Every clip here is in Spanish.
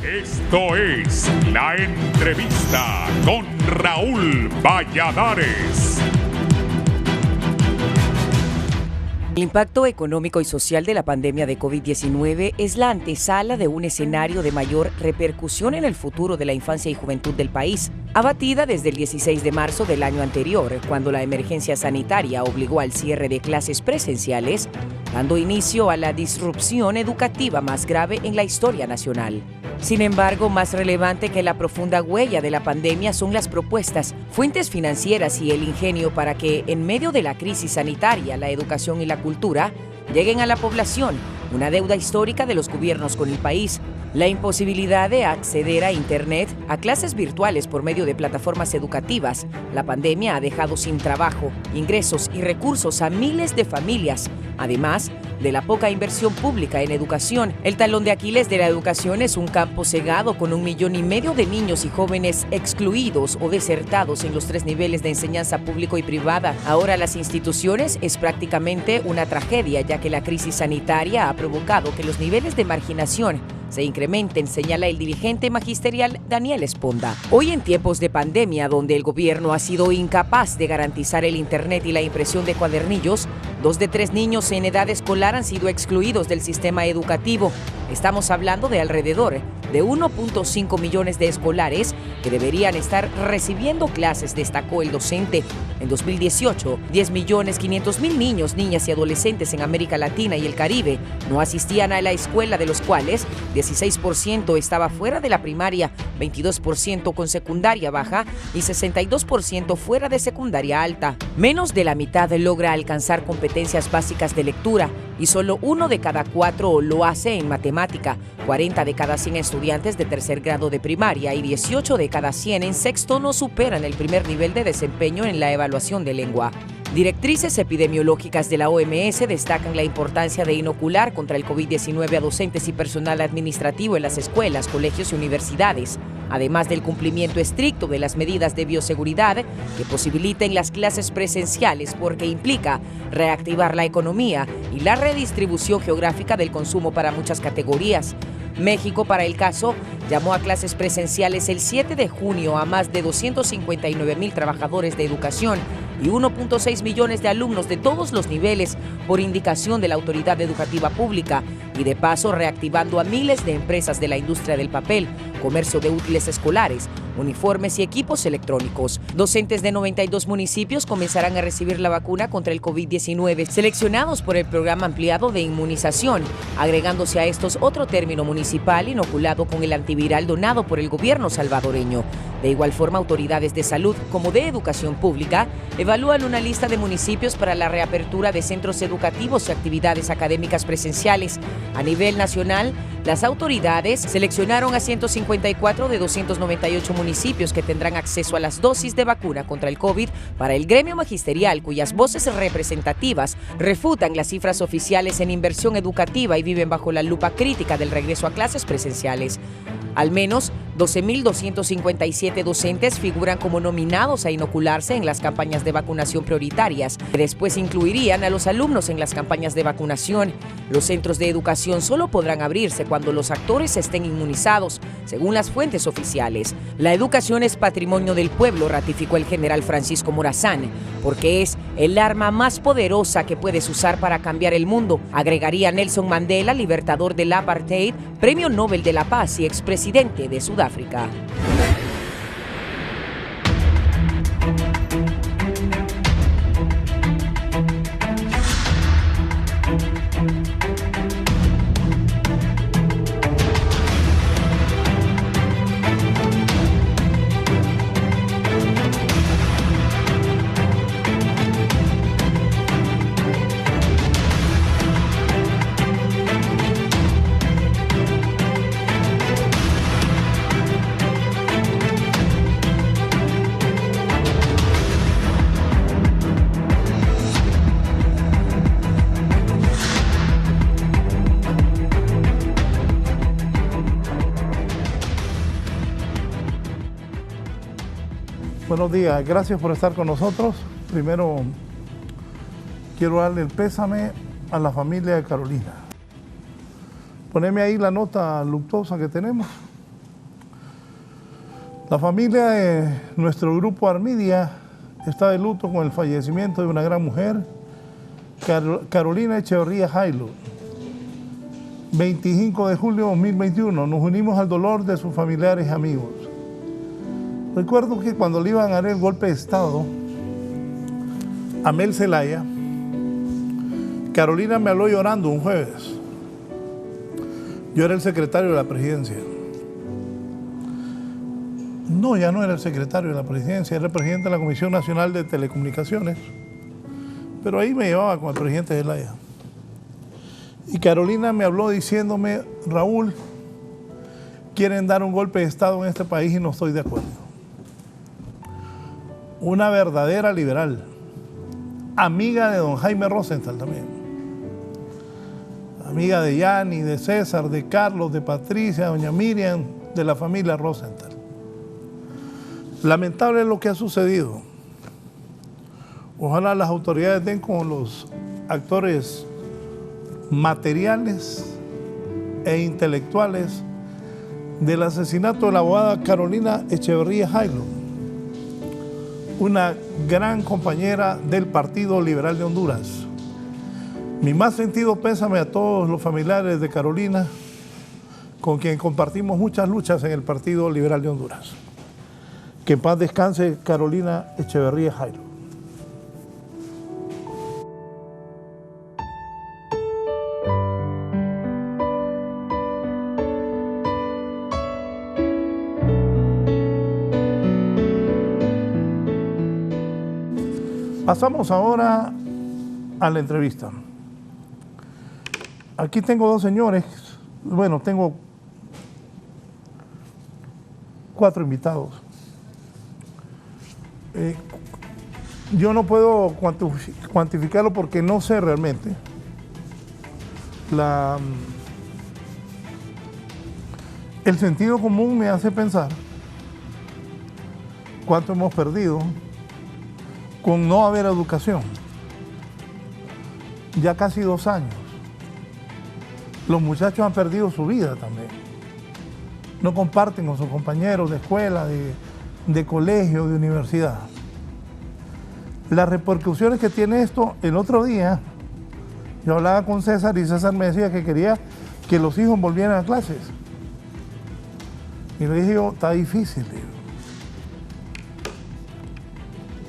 Esto es La Entrevista con Raúl Valladares. El impacto económico y social de la pandemia de COVID-19 es la antesala de un escenario de mayor repercusión en el futuro de la infancia y juventud del país, abatida desde el 16 de marzo del año anterior, cuando la emergencia sanitaria obligó al cierre de clases presenciales, dando inicio a la disrupción educativa más grave en la historia nacional. Sin embargo, más relevante que la profunda huella de la pandemia son las propuestas, fuentes financieras y el ingenio para que, en medio de la crisis sanitaria, la educación y la cultura lleguen a la población, una deuda histórica de los gobiernos con el país. La imposibilidad de acceder a Internet, a clases virtuales por medio de plataformas educativas. La pandemia ha dejado sin trabajo, ingresos y recursos a miles de familias, además de la poca inversión pública en educación. El talón de Aquiles de la educación es un campo cegado con 1,5 millones de niños y jóvenes excluidos o desertados en los 3 niveles de enseñanza público y privada. Ahora las instituciones es prácticamente una tragedia, ya que la crisis sanitaria ha provocado que los niveles de marginación se incrementen, señala el dirigente magisterial Daniel Esponda. Hoy, en tiempos de pandemia, donde el gobierno ha sido incapaz de garantizar el Internet y la impresión de cuadernillos, 2 de 3 niños en edad escolar han sido excluidos del sistema educativo. Estamos hablando de alrededor de 1.5 millones de escolares que deberían estar recibiendo clases, destacó el docente. En 2018, 10.500.000 niños, niñas y adolescentes en América Latina y el Caribe no asistían a la escuela, de los cuales 16% estaba fuera de la primaria, 22% con secundaria baja y 62% fuera de secundaria alta. Menos de la mitad logra alcanzar competencias básicas de lectura y solo 1 de cada 4 lo hace en matemática, 40 de cada 100 estudiantes de tercer grado de primaria y 18 de cada 100 en sexto no superan el primer nivel de desempeño en la evaluación de lengua. Directrices epidemiológicas de la OMS destacan la importancia de inocular contra el COVID-19 a docentes y personal administrativo en las escuelas, colegios y universidades, además del cumplimiento estricto de las medidas de bioseguridad que posibiliten las clases presenciales, porque implica reactivar la economía y la redistribución geográfica del consumo para muchas categorías. México, para el caso, llamó a clases presenciales el 7 de junio a más de 259,000 trabajadores de educación y 1.6 millones de alumnos de todos los niveles por indicación de la Autoridad Educativa Pública, y de paso reactivando a miles de empresas de la industria del papel, comercio de útiles escolares, uniformes y equipos electrónicos. Docentes de 92 municipios comenzarán a recibir la vacuna contra el COVID-19, seleccionados por el programa ampliado de inmunización, agregándose a estos otro término municipal inoculado con el antiviral donado por el gobierno salvadoreño. De igual forma, autoridades de salud como de educación pública evalúan una lista de municipios para la reapertura de centros educativos y actividades académicas presenciales. A nivel nacional, las autoridades seleccionaron a 154 de 298 municipios que tendrán acceso a las dosis de vacuna contra el COVID para el gremio magisterial, cuyas voces representativas refutan las cifras oficiales en inversión educativa y viven bajo la lupa crítica del regreso a clases presenciales. Al menos 12.257 docentes figuran como nominados a inocularse en las campañas de vacunación prioritarias, que después incluirían a los alumnos en las campañas de vacunación. Los centros de educación solo podrán abrirse cuando los actores estén inmunizados, según las fuentes oficiales. La educación es patrimonio del pueblo, ratificó el general Francisco Morazán, porque es el arma más poderosa que puedes usar para cambiar el mundo, agregaría Nelson Mandela, libertador del apartheid, Premio Nobel de la Paz y expresidente de Sudáfrica. Buenos días, gracias por estar con nosotros. Primero, quiero darle el pésame a la familia de Carolina. Poneme ahí la nota luctuosa que tenemos. La familia de nuestro grupo Armidia está de luto con el fallecimiento de una gran mujer, Carolina Echeverría Jailo. 25 de julio de 2021, nos unimos al dolor de sus familiares y amigos. Recuerdo que cuando le iban a dar el golpe de Estado a Mel Zelaya, Carolina me habló llorando un jueves. Yo era el secretario de la presidencia. No, ya no era el secretario de la presidencia, era el presidente de la Comisión Nacional de Telecomunicaciones. Pero ahí me llevaba con el presidente Zelaya. Y Carolina me habló diciéndome, Raúl, quieren dar un golpe de Estado en este país y no estoy de acuerdo. Una verdadera liberal, amiga de don Jaime Rosenthal también. Amiga de Yanni, de César, de Carlos, de Patricia, de doña Miriam, de la familia Rosenthal. Lamentable lo que ha sucedido. Ojalá las autoridades den con los actores materiales e intelectuales del asesinato de la abogada Carolina Echeverría Jailo, una gran compañera del Partido Liberal de Honduras. Mi más sentido pésame a todos los familiares de Carolina, con quien compartimos muchas luchas en el Partido Liberal de Honduras. Que en paz descanse Carolina Echeverría Jailo. Pasamos ahora a la entrevista. Aquí tengo dos señores, bueno, tengo 4 invitados. Yo no puedo cuantificarlo porque no sé realmente. El sentido común me hace pensar cuánto hemos perdido con no haber educación. Ya casi 2 años. Los muchachos han perdido su vida también. No comparten con sus compañeros de escuela, de colegio, de universidad. Las repercusiones que tiene esto, el otro día, yo hablaba con César y César me decía que quería que los hijos volvieran a clases. Y le dije yo, está difícil, digo.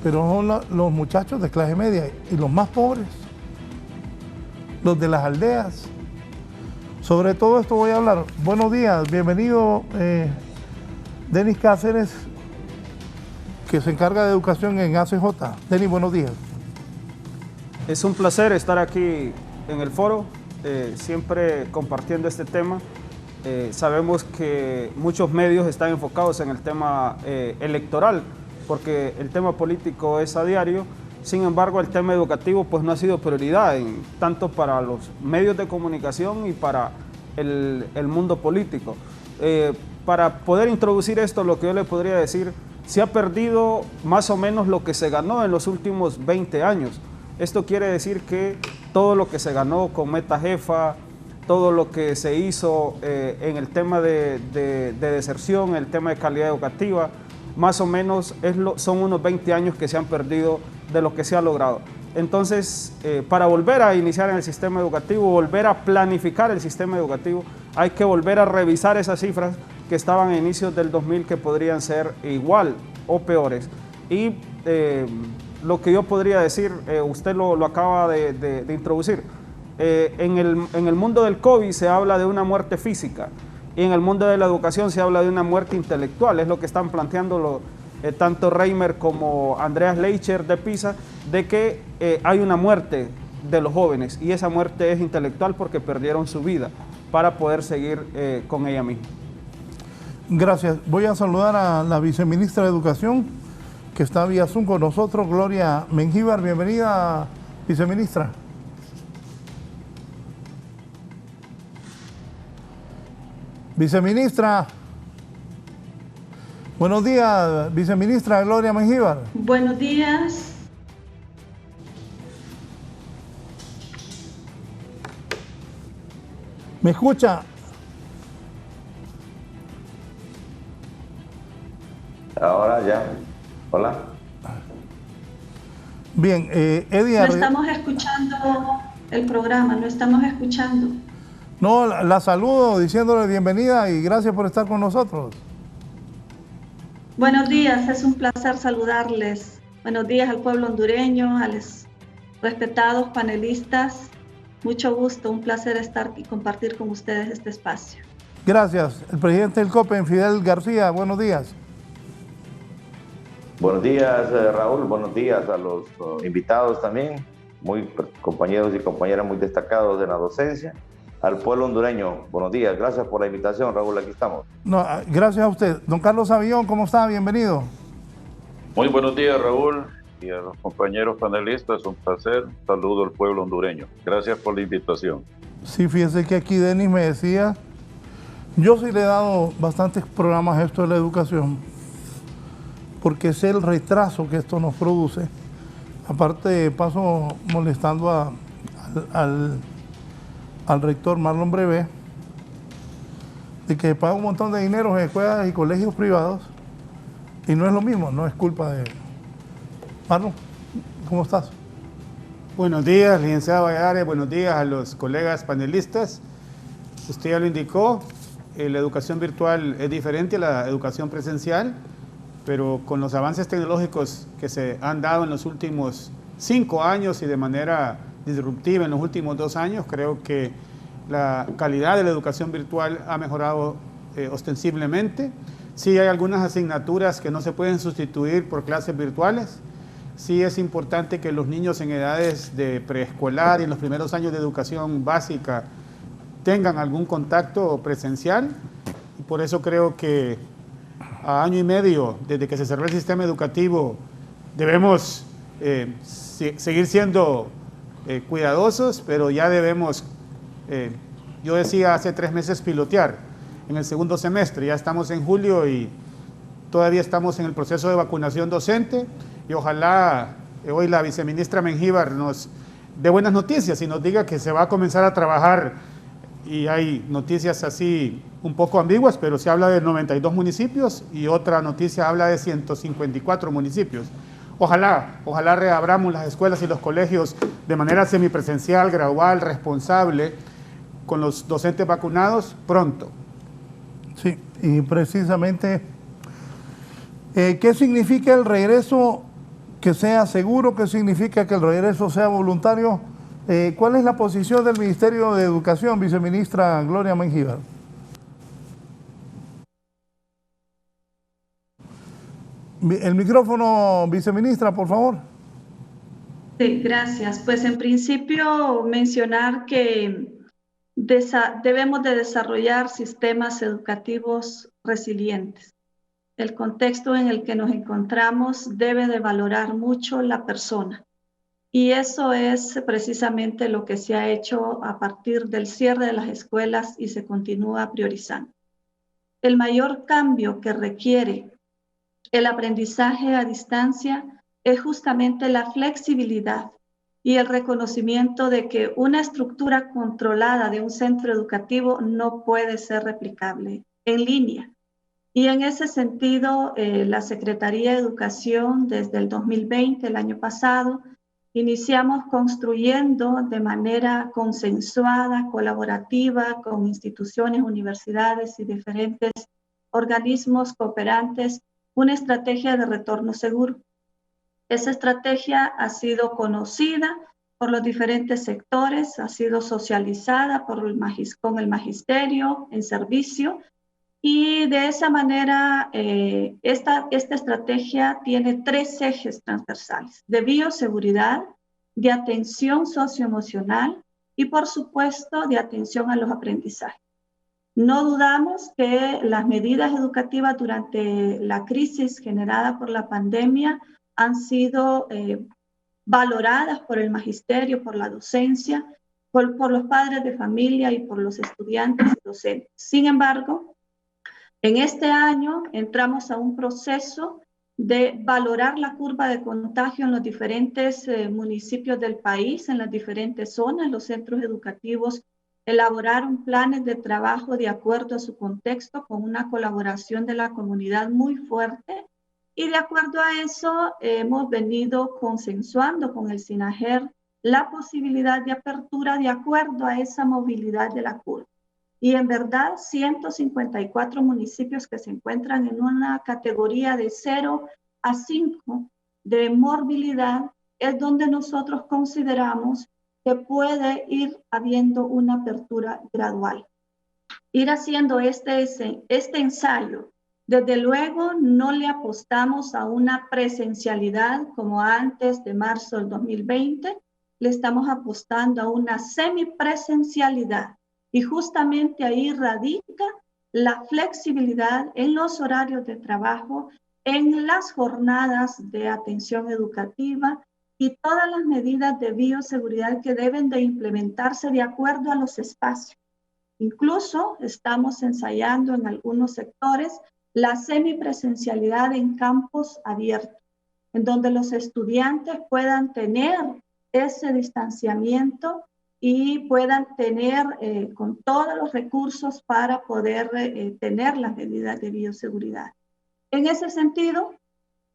Pero son los muchachos de clase media y los más pobres, los de las aldeas. Sobre todo esto voy a hablar. Buenos días, bienvenido Denis Cáceres, que se encarga de educación en ACJ. Denis, buenos días. Es un placer estar aquí en el foro, siempre compartiendo este tema. Sabemos que muchos medios están enfocados en el tema electoral, porque el tema político es a diario. Sin embargo, el tema educativo pues no ha sido prioridad tanto para los medios de comunicación y para el mundo político. Para poder introducir esto, lo que yo le podría decir, se ha perdido más o menos lo que se ganó en los últimos 20 años. Esto quiere decir que todo lo que se ganó con Meta Jefa, todo lo que se hizo en el tema de deserción, el tema de calidad educativa, más o menos son unos 20 años que se han perdido de lo que se ha logrado. Entonces, para volver a iniciar en el sistema educativo, volver a planificar el sistema educativo, hay que volver a revisar esas cifras que estaban a inicios del 2000 que podrían ser igual o peores. Y lo que yo podría decir, usted lo acaba de introducir, en el mundo del COVID se habla de una muerte física, y en el mundo de la educación se habla de una muerte intelectual. Es lo que están planteando tanto Reimer como Andreas Leicher de PISA, de que hay una muerte de los jóvenes, y esa muerte es intelectual porque perdieron su vida para poder seguir con ella misma. Gracias. Voy a saludar a la viceministra de Educación, que está vía Zoom con nosotros, Gloria Mengíbar. Bienvenida, viceministra. Viceministra. Buenos días, viceministra Gloria Mengíbar. Buenos días. ¿Me escucha? Ahora ya. Hola. Bien, Eddie. No estamos escuchando el programa, no estamos escuchando. No, la saludo diciéndole bienvenida y gracias por estar con nosotros. Buenos días, es un placer saludarles. Buenos días al pueblo hondureño, a los respetados panelistas. Mucho gusto, un placer estar y compartir con ustedes este espacio. Gracias. El presidente del COPEN, Fidel García, buenos días. Buenos días, Raúl. Buenos días a los invitados también, compañeros y compañeras muy destacados de la docencia. Al pueblo hondureño, buenos días. Gracias por la invitación, Raúl. Aquí estamos. No, gracias a usted. Don Carlos Avillón, ¿cómo está? Bienvenido. Muy buenos días, Raúl, y a los compañeros panelistas. Un placer. Un saludo al pueblo hondureño. Gracias por la invitación. Sí, fíjese que aquí Denis me decía, yo sí le he dado bastantes programas a esto de la educación, porque sé el retraso que esto nos produce. Aparte, paso molestando al rector Marlon Brevé, de que paga un montón de dinero en escuelas y colegios privados, y no es lo mismo, no es culpa de... Marlon, ¿cómo estás? Buenos días, licenciada Valladares, buenos días a los colegas panelistas. Usted ya lo indicó, la educación virtual es diferente a la educación presencial, pero con los avances tecnológicos que se han dado en los últimos 5 años y de manera disruptiva en los últimos 2 años, creo que la calidad de la educación virtual ha mejorado ostensiblemente. Sí hay algunas asignaturas que no se pueden sustituir por clases virtuales. Sí es importante que los niños en edades de preescolar y en los primeros años de educación básica tengan algún contacto presencial. Y por eso creo que a año y medio desde que se cerró el sistema educativo debemos seguir siendo cuidadosos, pero ya debemos, yo decía hace 3 meses, pilotear en el segundo semestre. Ya estamos en julio y todavía estamos en el proceso de vacunación docente, y ojalá hoy la viceministra Mengíbar nos dé buenas noticias y nos diga que se va a comenzar a trabajar. Y hay noticias así un poco ambiguas, pero se habla de 92 municipios y otra noticia habla de 154 municipios. Ojalá reabramos las escuelas y los colegios de manera semipresencial, gradual, responsable, con los docentes vacunados pronto. Sí, y precisamente, ¿qué significa el regreso que sea seguro? ¿Qué significa que el regreso sea voluntario? ¿Cuál es la posición del Ministerio de Educación, viceministra Gloria Mengíbar? El micrófono, viceministra, por favor. Sí, gracias. Pues en principio mencionar que debemos de desarrollar sistemas educativos resilientes. El contexto en el que nos encontramos debe de valorar mucho la persona. Y eso es precisamente lo que se ha hecho a partir del cierre de las escuelas y se continúa priorizando. El mayor cambio que requiere el aprendizaje a distancia es justamente la flexibilidad y el reconocimiento de que una estructura controlada de un centro educativo no puede ser replicable en línea. Y en ese sentido, la Secretaría de Educación desde el 2020, el año pasado, iniciamos construyendo de manera consensuada, colaborativa, con instituciones, universidades y diferentes organismos cooperantes, una estrategia de retorno seguro. Esa estrategia ha sido conocida por los diferentes sectores, ha sido socializada con el magisterio en servicio, y de esa manera esta estrategia tiene 3 ejes transversales: de bioseguridad, de atención socioemocional y, por supuesto, de atención a los aprendizajes. No dudamos que las medidas educativas durante la crisis generada por la pandemia han sido valoradas por el magisterio, por la docencia, por los padres de familia y por los estudiantes y docentes. Sin embargo, en este año entramos a un proceso de valorar la curva de contagio en los diferentes municipios del país, en las diferentes zonas. Los centros educativos elaboraron planes de trabajo de acuerdo a su contexto, con una colaboración de la comunidad muy fuerte, Y de acuerdo a eso, hemos venido consensuando con el SINAJER la posibilidad de apertura de acuerdo a esa movilidad de la curva. Y en verdad, 154 municipios que se encuentran en una categoría de 0 a 5 de morbilidad es donde nosotros consideramos que puede ir habiendo una apertura gradual. Ir haciendo este ensayo. Desde luego, no le apostamos a una presencialidad como antes de marzo del 2020, le estamos apostando a una semipresencialidad. Y justamente ahí radica la flexibilidad en los horarios de trabajo, en las jornadas de atención educativa y todas las medidas de bioseguridad que deben de implementarse de acuerdo a los espacios. Incluso estamos ensayando en algunos sectores la semipresencialidad en campos abiertos, en donde los estudiantes puedan tener ese distanciamiento y puedan tener con todos los recursos para poder tener las medidas de bioseguridad. En ese sentido,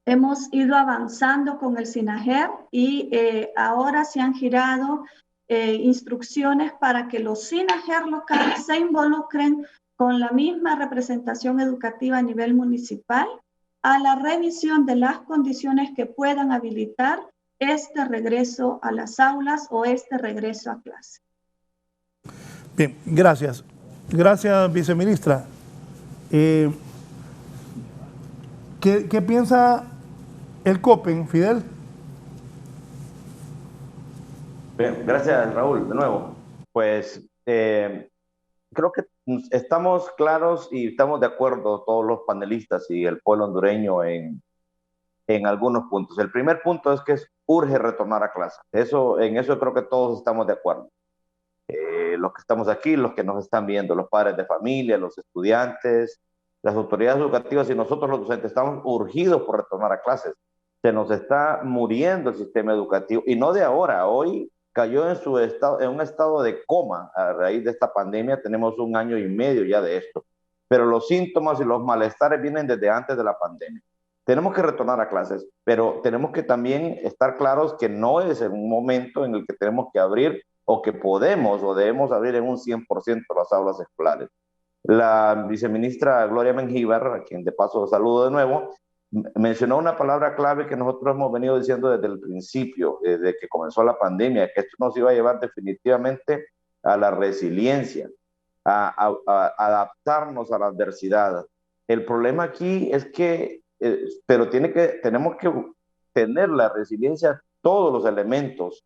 hemos ido avanzando con el SINAJER y ahora se han girado instrucciones para que los SINAJER locales se involucren con la misma representación educativa a nivel municipal a la revisión de las condiciones que puedan habilitar este regreso a las aulas o este regreso a clase. Bien, gracias. Gracias, viceministra. ¿Qué piensa el COPEN, Fidel? Bien, gracias, Raúl, de nuevo. Pues creo que estamos claros y estamos de acuerdo todos los panelistas y el pueblo hondureño en algunos puntos. El primer punto es que urge retornar a clases. En eso creo que todos estamos de acuerdo. Los que estamos aquí, los que nos están viendo, los padres de familia, los estudiantes, las autoridades educativas y nosotros los docentes estamos urgidos por retornar a clases. Se nos está muriendo el sistema educativo y no de ahora. Hoy cayó en un estado de coma a raíz de esta pandemia. Tenemos 1 año y medio ya de esto. Pero los síntomas y los malestares vienen desde antes de la pandemia. Tenemos que retornar a clases, pero tenemos que también estar claros que no es en un momento en el que tenemos que abrir o que podemos o debemos abrir en un 100% las aulas escolares. La viceministra Gloria Mengíbar, a quien de paso saludo de nuevo, mencionó una palabra clave que nosotros hemos venido diciendo desde el principio, desde que comenzó la pandemia, que esto nos iba a llevar definitivamente a la resiliencia, a adaptarnos a la adversidad. El problema aquí es que, pero tenemos que tener la resiliencia, todos los elementos,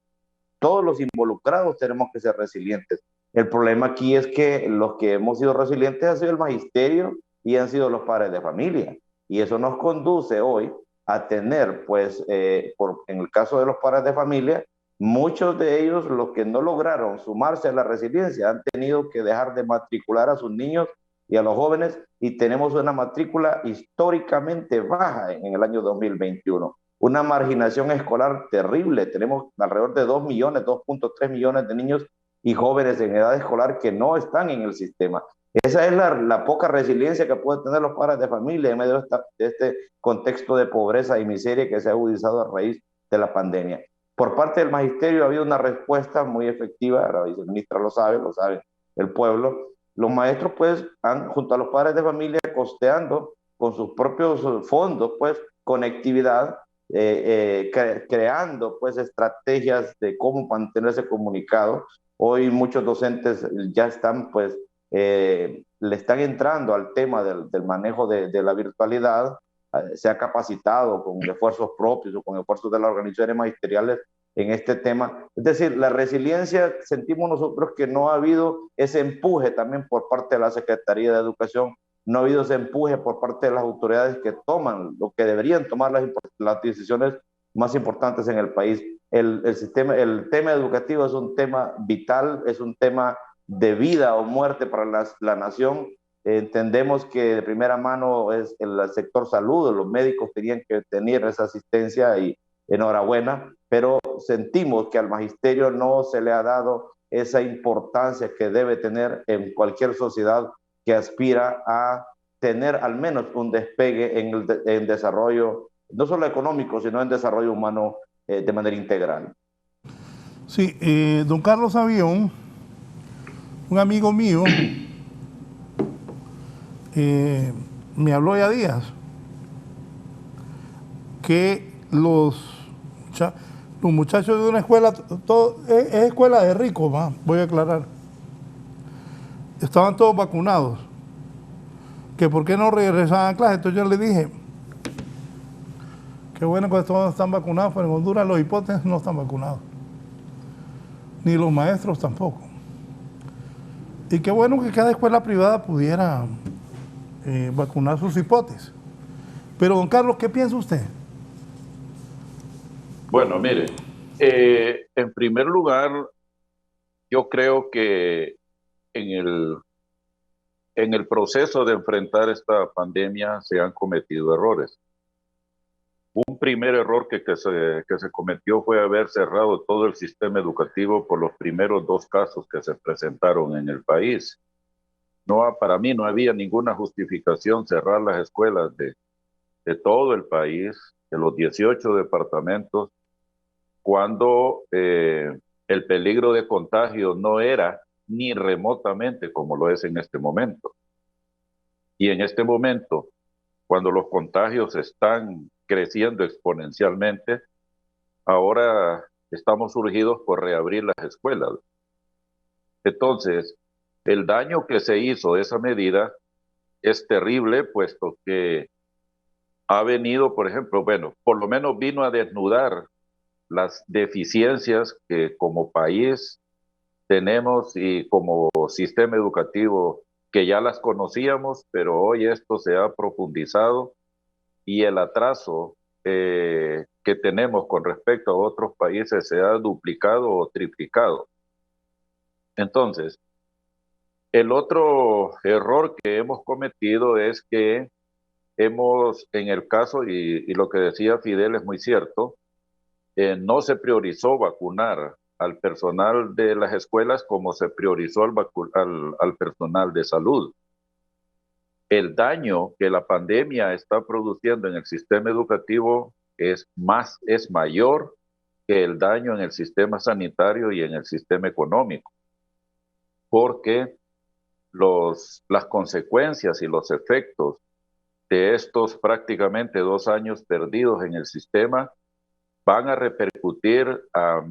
todos los involucrados tenemos que ser resilientes. El problema aquí es que los que hemos sido resilientes ha sido el magisterio y han sido los padres de familia. Y eso nos conduce hoy a tener, pues, en el caso de los padres de familia, muchos de ellos, los que no lograron sumarse a la resiliencia, han tenido que dejar de matricular a sus niños y a los jóvenes, y tenemos una matrícula históricamente baja en el año 2021. Una marginación escolar terrible. Tenemos alrededor de 2 millones, 2.3 millones de niños y jóvenes en edad escolar que no están en el sistema. Esa es la poca resiliencia que pueden tener los padres de familia en medio de este contexto de pobreza y miseria que se ha agudizado a raíz de la pandemia. Por parte del magisterio ha habido una respuesta muy efectiva, la viceministra lo sabe el pueblo. Los maestros pues han, junto a los padres de familia, costeando con sus propios fondos pues conectividad, creando pues estrategias de cómo mantenerse comunicados. Hoy muchos docentes ya están pues le están entrando al tema del manejo de la virtualidad, se ha capacitado con esfuerzos propios o con esfuerzos de las organizaciones magisteriales en este tema. Es decir, la resiliencia, sentimos nosotros que no ha habido ese empuje también por parte de la Secretaría de Educación, no ha habido ese empuje por parte de las autoridades que toman lo que deberían tomar las decisiones más importantes en el país. El tema educativo es un tema vital, es un tema de vida o muerte para la nación. Entendemos que de primera mano es el sector salud, los médicos tenían que tener esa asistencia y enhorabuena, pero sentimos que al magisterio no se le ha dado esa importancia que debe tener en cualquier sociedad que aspira a tener al menos un despegue en desarrollo, no solo económico, sino en desarrollo humano de manera integral. Sí, don Carlos Avión, un amigo mío, me habló ya días que los muchachos de una escuela, es escuela de ricos, voy a aclarar, estaban todos vacunados, que por qué no regresaban a clase. Entonces yo le dije, qué bueno que todos están vacunados, pero en Honduras los hipotes no están vacunados, ni los maestros tampoco. Y qué bueno que cada escuela privada pudiera vacunar sus hipotes. Pero don Carlos, ¿qué piensa usted? Bueno, mire, en primer lugar, yo creo que en el proceso de enfrentar esta pandemia se han cometido errores. Un primer error que se cometió fue haber cerrado todo el sistema educativo por los primeros 2 casos que se presentaron en el país. Para mí no había ninguna justificación cerrar las escuelas de todo el país, de los 18 departamentos, cuando el peligro de contagio no era ni remotamente como lo es en este momento. Y en este momento, cuando los contagios están creciendo exponencialmente, ahora estamos urgidos por reabrir las escuelas. Entonces, el daño que se hizo de esa medida es terrible, puesto que ha venido, por ejemplo, bueno, por lo menos vino a desnudar las deficiencias que como país tenemos y como sistema educativo que ya las conocíamos, pero hoy esto se ha profundizado y el atraso que tenemos con respecto a otros países se ha duplicado o triplicado. Entonces, el otro error que hemos cometido es que en el caso, y lo que decía Fidel es muy cierto, no se priorizó vacunar al personal de las escuelas como se priorizó al personal de salud. El daño que la pandemia está produciendo en el sistema educativo es mayor que el daño en el sistema sanitario y en el sistema económico, porque las consecuencias y los efectos de estos prácticamente 2 años perdidos en el sistema van a repercutir a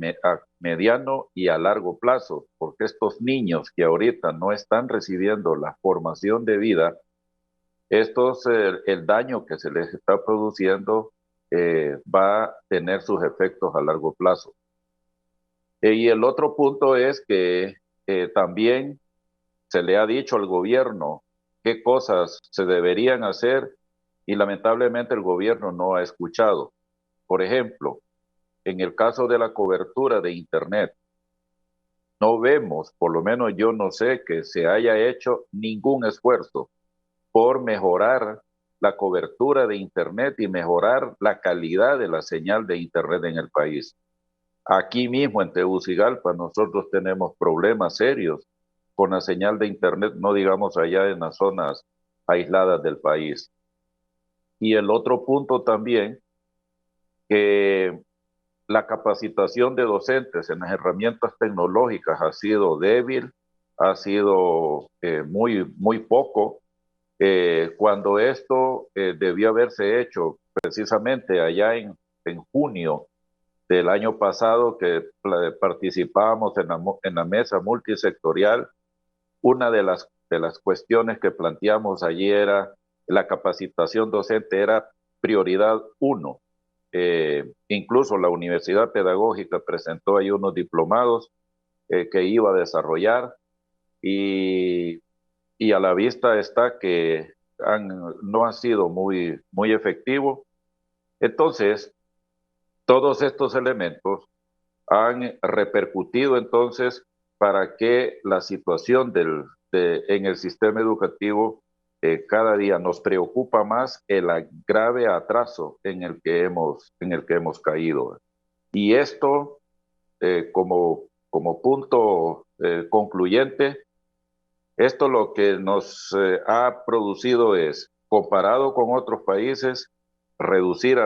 mediano y a largo plazo, porque estos niños que ahorita no están recibiendo la formación de vida, el daño que se les está produciendo va a tener sus efectos a largo plazo. Y el otro punto es que también se le ha dicho al gobierno qué cosas se deberían hacer y lamentablemente el gobierno no ha escuchado. Por ejemplo, en el caso de la cobertura de Internet, no vemos, por lo menos yo no sé que se haya hecho ningún esfuerzo por mejorar la cobertura de Internet y mejorar la calidad de la señal de Internet en el país. Aquí mismo en Tegucigalpa nosotros tenemos problemas serios con la señal de Internet, no digamos allá en las zonas aisladas del país. Y el otro punto también, que la capacitación de docentes en las herramientas tecnológicas ha sido débil, ha sido muy poco, cuando esto debió haberse hecho precisamente allá en junio del año pasado, que participábamos en la mesa multisectorial. Una de las cuestiones que planteamos allí era la capacitación docente, era prioridad 1. Incluso la Universidad Pedagógica presentó ahí unos diplomados que iba a desarrollar y a la vista está que no han sido muy efectivos. Entonces, todos estos elementos han repercutido entonces para que la situación en el sistema educativo cada día nos preocupa más el grave atraso en el que hemos caído. Y esto, como punto concluyente, Esto lo que nos ha producido es, comparado con otros países, reducir,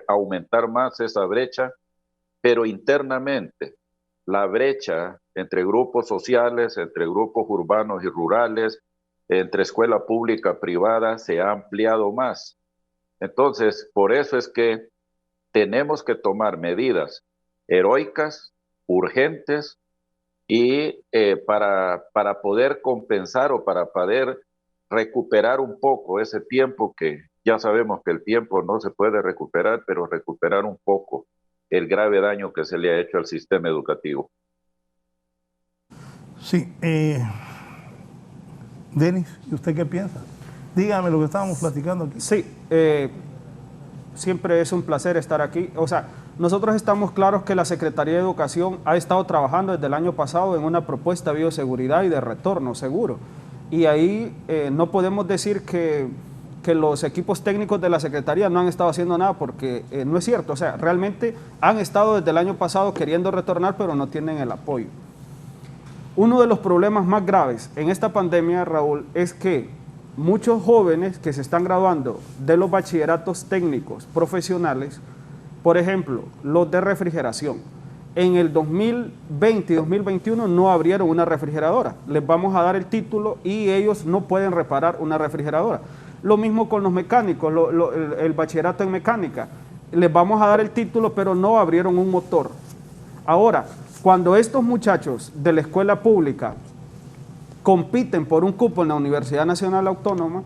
aumentar más esa brecha, pero internamente la brecha entre grupos sociales, entre grupos urbanos y rurales, entre escuela pública privada se ha ampliado más. Entonces, por eso es que tenemos que tomar medidas heroicas, urgentes, y para poder compensar o para poder recuperar un poco ese tiempo que ya sabemos que el tiempo no se puede recuperar, pero recuperar un poco el grave daño que se le ha hecho al sistema educativo. Sí. Denis, ¿y usted qué piensa? Dígame lo que estábamos platicando aquí. Sí, siempre es un placer estar aquí. O sea, nosotros estamos claros que la Secretaría de Educación ha estado trabajando desde el año pasado en una propuesta de bioseguridad y de retorno seguro. Y ahí no podemos decir que los equipos técnicos de la Secretaría no han estado haciendo nada, porque no es cierto. O sea, realmente han estado desde el año pasado queriendo retornar, pero no tienen el apoyo. Uno de los problemas más graves en esta pandemia, Raúl, es que muchos jóvenes que se están graduando de los bachilleratos técnicos profesionales, por ejemplo, los de refrigeración, en el 2020 y 2021 no abrieron una refrigeradora. Les vamos a dar el título y ellos no pueden reparar una refrigeradora. Lo mismo con los mecánicos, el bachillerato en mecánica. Les vamos a dar el título, pero no abrieron un motor. Ahora, cuando estos muchachos de la escuela pública compiten por un cupo en la Universidad Nacional Autónoma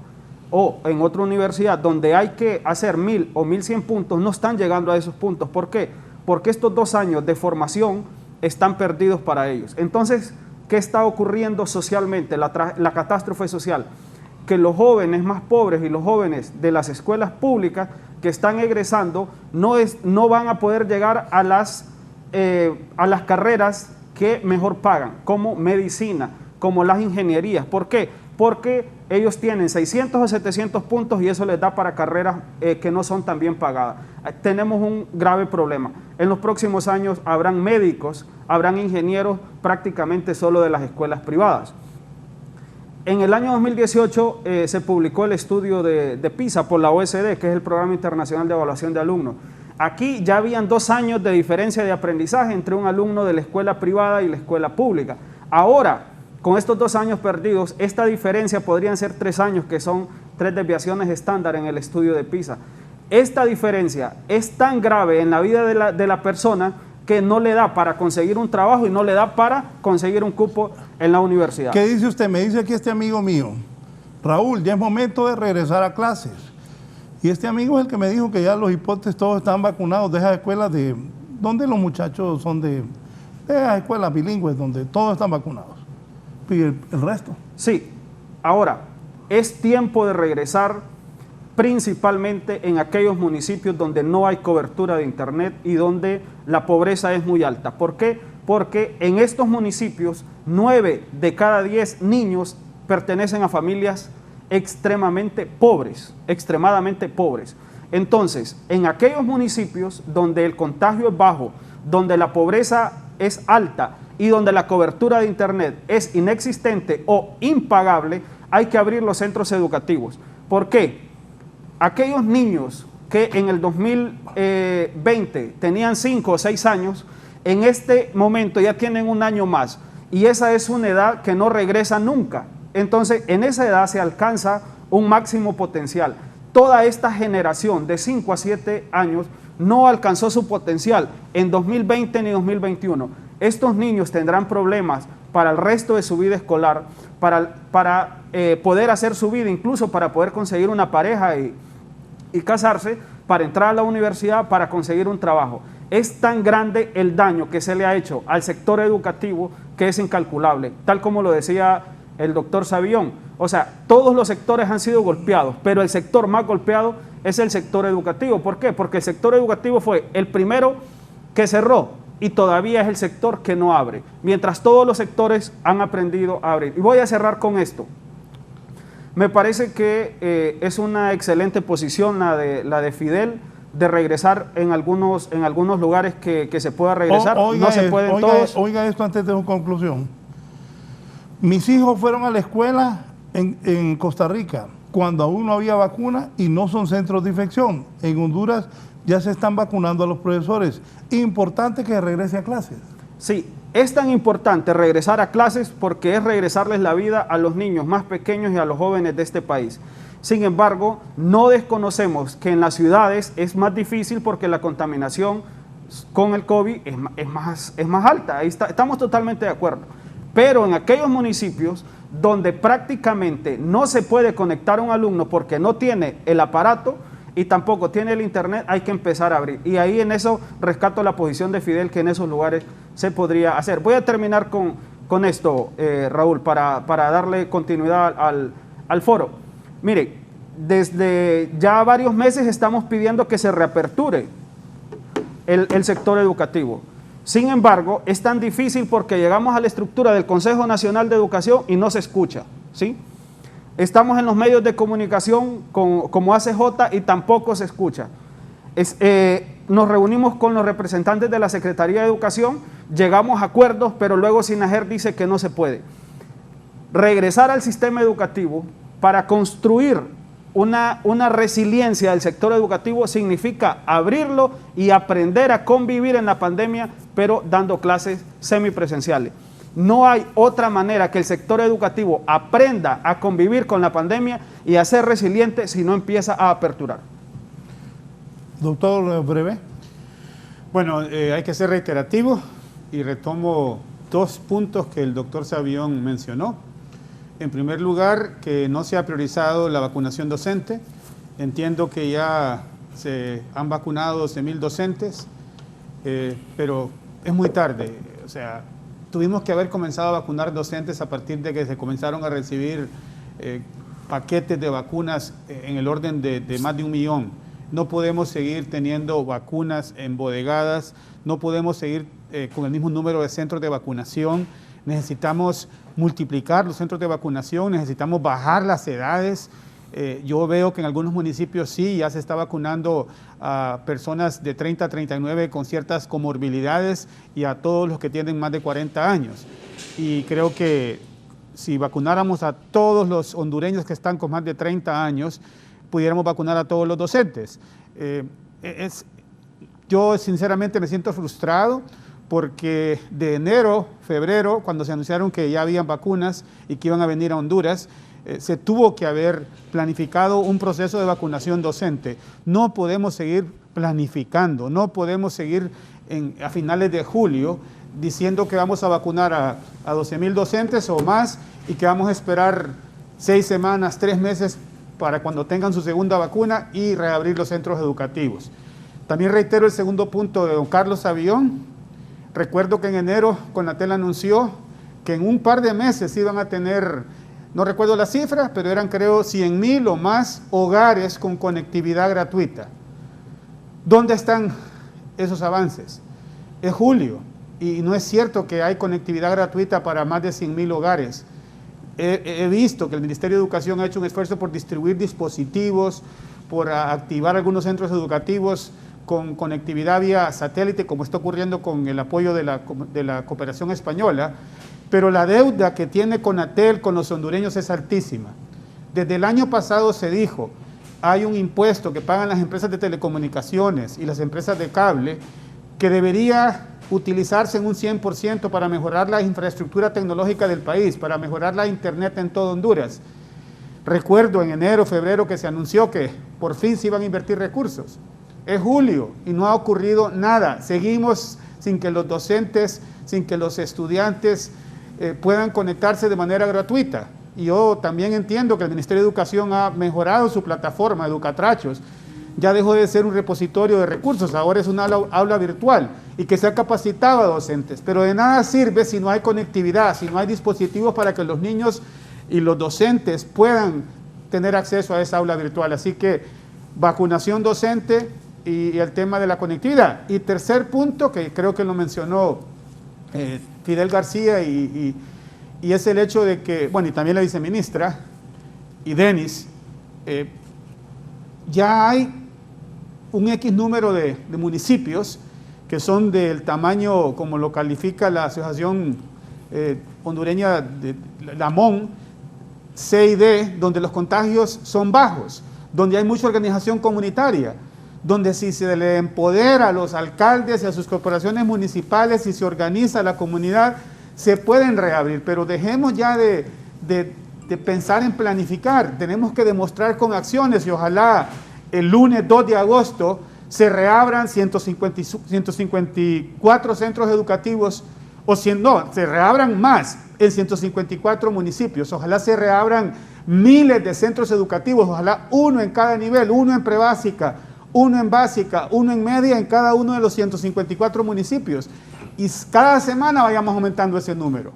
o en otra universidad donde hay que hacer 1000 o 1100 puntos, no están llegando a esos puntos. ¿Por qué? Porque estos 2 años de formación están perdidos para ellos. Entonces, ¿qué está ocurriendo socialmente? La catástrofe social. Que los jóvenes más pobres y los jóvenes de las escuelas públicas que están egresando no van a poder llegar a las carreras que mejor pagan, como medicina, como las ingenierías. ¿Por qué? Porque ellos tienen 600 o 700 puntos y eso les da para carreras que no son tan bien pagadas. Tenemos un grave problema. En los próximos años habrán médicos, habrán ingenieros prácticamente solo de las escuelas privadas. En el año 2018 se publicó el estudio de PISA por la OECD, que es el Programa Internacional de Evaluación de Alumnos. Aquí ya habían 2 años de diferencia de aprendizaje entre un alumno de la escuela privada y la escuela pública. Ahora, con estos 2 años perdidos, esta diferencia podrían ser 3 años, que son 3 desviaciones estándar en el estudio de PISA. Esta diferencia es tan grave en la vida de la persona que no le da para conseguir un trabajo y no le da para conseguir un cupo en la universidad. ¿Qué dice usted? Me dice aquí este amigo mío, Raúl, ya es momento de regresar a clases. Y este amigo es el que me dijo que ya los hipotes todos están vacunados de esas escuelas donde los muchachos son de esas escuelas bilingües, donde todos están vacunados. ¿Y el resto? Sí. Ahora, es tiempo de regresar principalmente en aquellos municipios donde no hay cobertura de internet y donde la pobreza es muy alta. ¿Por qué? Porque en estos municipios 9 de cada 10 niños pertenecen a familias extremadamente pobres. Entonces, en aquellos municipios donde el contagio es bajo, donde la pobreza es alta y donde la cobertura de internet es inexistente o impagable, hay que abrir los centros educativos. ¿Por qué? Aquellos niños que en el 2020 tenían 5 o 6 años, en este momento ya tienen 1 año más, y esa es una edad que no regresa nunca. Entonces, en esa edad se alcanza un máximo potencial. Toda esta generación de 5 a 7 años no alcanzó su potencial en 2020 ni 2021. Estos niños tendrán problemas para el resto de su vida escolar, para poder hacer su vida, incluso para poder conseguir una pareja y casarse, para entrar a la universidad, para conseguir un trabajo. Es tan grande el daño que se le ha hecho al sector educativo que es incalculable, tal como lo decía el doctor Savillón. O sea, todos los sectores han sido golpeados, pero el sector más golpeado es el sector educativo. ¿Por qué? Porque el sector educativo fue el primero que cerró y todavía es el sector que no abre, mientras todos los sectores han aprendido a abrir. Y voy a cerrar con esto. Me parece que es una excelente posición la de Fidel, de regresar en algunos lugares que se pueda regresar. No se pueden todos. Oiga esto antes de su conclusión. Mis hijos fueron a la escuela en Costa Rica cuando aún no había vacuna y no son centros de infección. En Honduras ya se están vacunando a los profesores. Importante que regrese a clases. Sí, es tan importante regresar a clases porque es regresarles la vida a los niños más pequeños y a los jóvenes de este país. Sin embargo, no desconocemos que en las ciudades es más difícil porque la contaminación con el COVID es más alta. Ahí estamos totalmente de acuerdo. Pero en aquellos municipios donde prácticamente no se puede conectar a un alumno porque no tiene el aparato y tampoco tiene el internet, hay que empezar a abrir. Y ahí en eso rescato la posición de Fidel, que en esos lugares se podría hacer. Voy a terminar con esto, Raúl, para darle continuidad al foro. Mire, desde ya varios meses estamos pidiendo que se reaperture el sector educativo. Sin embargo, es tan difícil porque llegamos a la estructura del Consejo Nacional de Educación y no se escucha, ¿sí? Estamos en los medios de comunicación como ACJ y tampoco se escucha. Nos reunimos con los representantes de la Secretaría de Educación, llegamos a acuerdos, pero luego SINAJER dice que no se puede. Regresar al sistema educativo para construir una resiliencia del sector educativo significa abrirlo y aprender a convivir en la pandemia, pero dando clases semipresenciales. No hay otra manera que el sector educativo aprenda a convivir con la pandemia y a ser resiliente si no empieza a aperturar. Doctor, breve. Bueno, hay que ser reiterativo y retomo dos puntos que el doctor Savión mencionó. En primer lugar, que no se ha priorizado la vacunación docente. Entiendo que ya se han vacunado 12.000 docentes, pero es muy tarde. O sea, tuvimos que haber comenzado a vacunar docentes a partir de que se comenzaron a recibir paquetes de vacunas en el orden de más de 1 millón. No podemos seguir teniendo vacunas embodegadas, no podemos seguir con el mismo número de centros de vacunación. Necesitamos multiplicar los centros de vacunación, necesitamos bajar las edades. Yo veo que en algunos municipios sí, ya se está vacunando a personas de 30 a 39 con ciertas comorbilidades y a todos los que tienen más de 40 años. Y creo que si vacunáramos a todos los hondureños que están con más de 30 años, pudiéramos vacunar a todos los docentes. Yo sinceramente me siento frustrado porque de enero, febrero, cuando se anunciaron que ya habían vacunas y que iban a venir a Honduras, se tuvo que haber planificado un proceso de vacunación docente. No podemos seguir planificando, no podemos seguir a finales de julio diciendo que vamos a vacunar a 12.000 docentes o más y que vamos a esperar 6 semanas, 3 meses para cuando tengan su segunda vacuna y reabrir los centros educativos. También reitero el segundo punto de don Carlos Savión. Recuerdo que en enero CONATEL anunció que en un par de meses iban a tener, no recuerdo las cifras, pero eran creo 100.000 o más hogares con conectividad gratuita. ¿Dónde están esos avances? Es julio y no es cierto que hay conectividad gratuita para más de 100.000 hogares. He visto que el Ministerio de Educación ha hecho un esfuerzo por distribuir dispositivos, por activar algunos centros educativos con conectividad vía satélite, como está ocurriendo con el apoyo de la cooperación española, pero la deuda que tiene CONATEL con los hondureños es altísima. Desde el año pasado se dijo, hay un impuesto que pagan las empresas de telecomunicaciones y las empresas de cable que debería utilizarse en un 100% para mejorar la infraestructura tecnológica del país, para mejorar la internet en todo Honduras. Recuerdo en enero, febrero que se anunció que por fin se iban a invertir recursos. Es julio y no ha ocurrido nada. Seguimos sin que los docentes, sin que los estudiantes puedan conectarse de manera gratuita. Y yo también entiendo que el Ministerio de Educación ha mejorado su plataforma, Educatrachos. Ya dejó de ser un repositorio de recursos, ahora es una aula virtual y que se ha capacitado a docentes. Pero de nada sirve si no hay conectividad, si no hay dispositivos para que los niños y los docentes puedan tener acceso a esa aula virtual. Así que vacunación docente y el tema de la conectividad. Y tercer punto, que creo que lo mencionó Fidel García, y es el hecho de que, bueno, y también la viceministra y Denis, ya hay un X número de municipios que son del tamaño, como lo califica la Asociación Hondureña de la MON, C y D, donde los contagios son bajos, donde hay mucha organización comunitaria, donde si se le empodera a los alcaldes y a sus corporaciones municipales y se organiza la comunidad, se pueden reabrir. Pero dejemos ya de pensar en planificar, tenemos que demostrar con acciones y ojalá el lunes 2 de agosto se reabran 154 centros educativos, se reabran más en 154 municipios, ojalá se reabran miles de centros educativos, ojalá uno en cada nivel, uno en prebásica, uno en básica, uno en media en cada uno de los 154 municipios y cada semana vayamos aumentando ese número.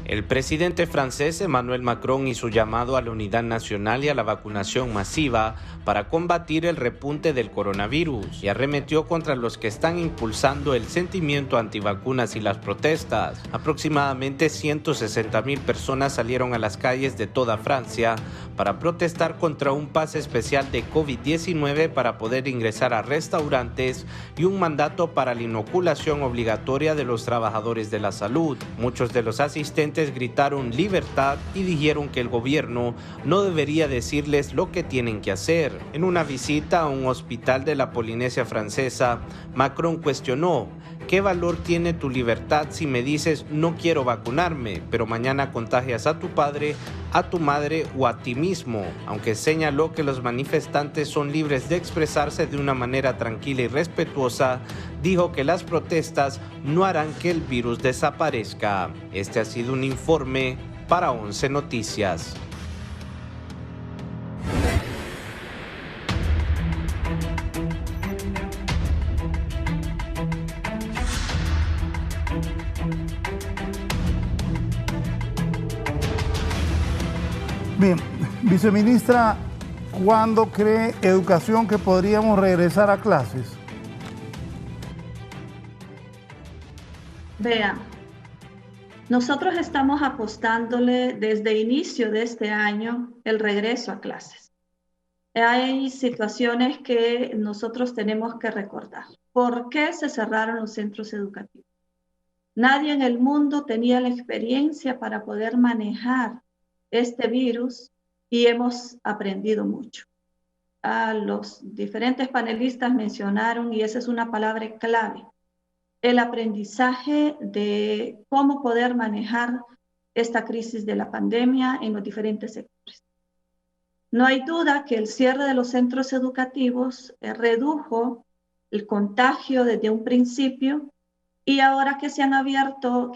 El presidente francés Emmanuel Macron hizo llamado a la unidad nacional y a la vacunación masiva para combatir el repunte del coronavirus y arremetió contra los que están impulsando el sentimiento antivacunas y las protestas. Aproximadamente 160.000 personas salieron a las calles de toda Francia para protestar contra un pase especial de COVID-19 para poder ingresar a restaurantes y un mandato para la inoculación obligatoria de los trabajadores de la salud. Muchos de los asistentes gritaron libertad y dijeron que el gobierno no debería decirles lo que tienen que hacer. En una visita a un hospital de la Polinesia Francesa, Macron cuestionó: ¿qué valor tiene tu libertad si me dices no quiero vacunarme, pero mañana contagias a tu padre, a tu madre o a ti mismo? Aunque señaló que los manifestantes son libres de expresarse de una manera tranquila y respetuosa, dijo que las protestas no harán que el virus desaparezca. Este ha sido un informe para 11 Noticias. Bien, viceministra, ¿cuándo cree Educación que podríamos regresar a clases? Vea, nosotros estamos apostándole desde inicio de este año el regreso a clases. Hay situaciones que nosotros tenemos que recordar. ¿Por qué se cerraron los centros educativos? Nadie en el mundo tenía la experiencia para poder manejar este virus y hemos aprendido mucho. Los diferentes panelistas mencionaron, y esa es una palabra clave, el aprendizaje de cómo poder manejar esta crisis de la pandemia en los diferentes sectores. No hay duda que el cierre de los centros educativos redujo el contagio desde un principio. Y ahora que se ha abierto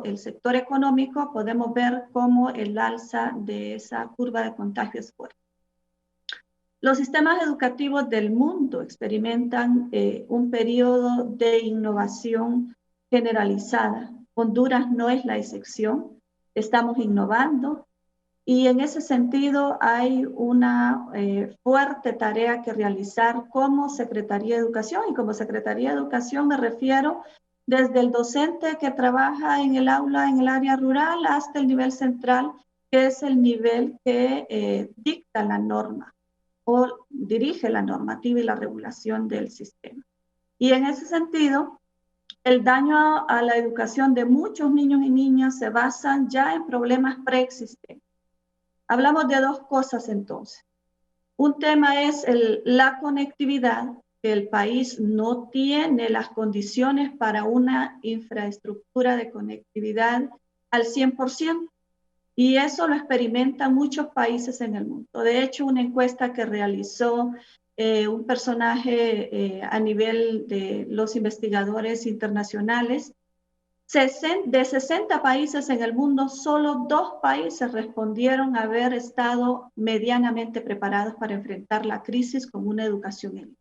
el sector económico, podemos ver cómo el alza de esa curva de contagio es fuerte. Los sistemas educativos del mundo experimentan un periodo de innovación generalizada. Honduras no es la excepción. Estamos innovando y en ese sentido hay una fuerte tarea que realizar como Secretaría de Educación. Y como Secretaría de Educación me refiero desde el docente que trabaja en el aula, en el área rural, hasta el nivel central, que es el nivel que dicta la norma o dirige la normativa y la regulación del sistema. Y en ese sentido, el daño a la educación de muchos niños y niñas se basan ya en problemas preexistentes. Hablamos de dos cosas entonces. Un tema es la conectividad, que el país no tiene las condiciones para una infraestructura de conectividad al 100%, y eso lo experimentan muchos países en el mundo. De hecho, una encuesta que realizó un personaje a nivel de los investigadores internacionales, de 60 países en el mundo, solo 2 países respondieron haber estado medianamente preparados para enfrentar la crisis con una educación en línea.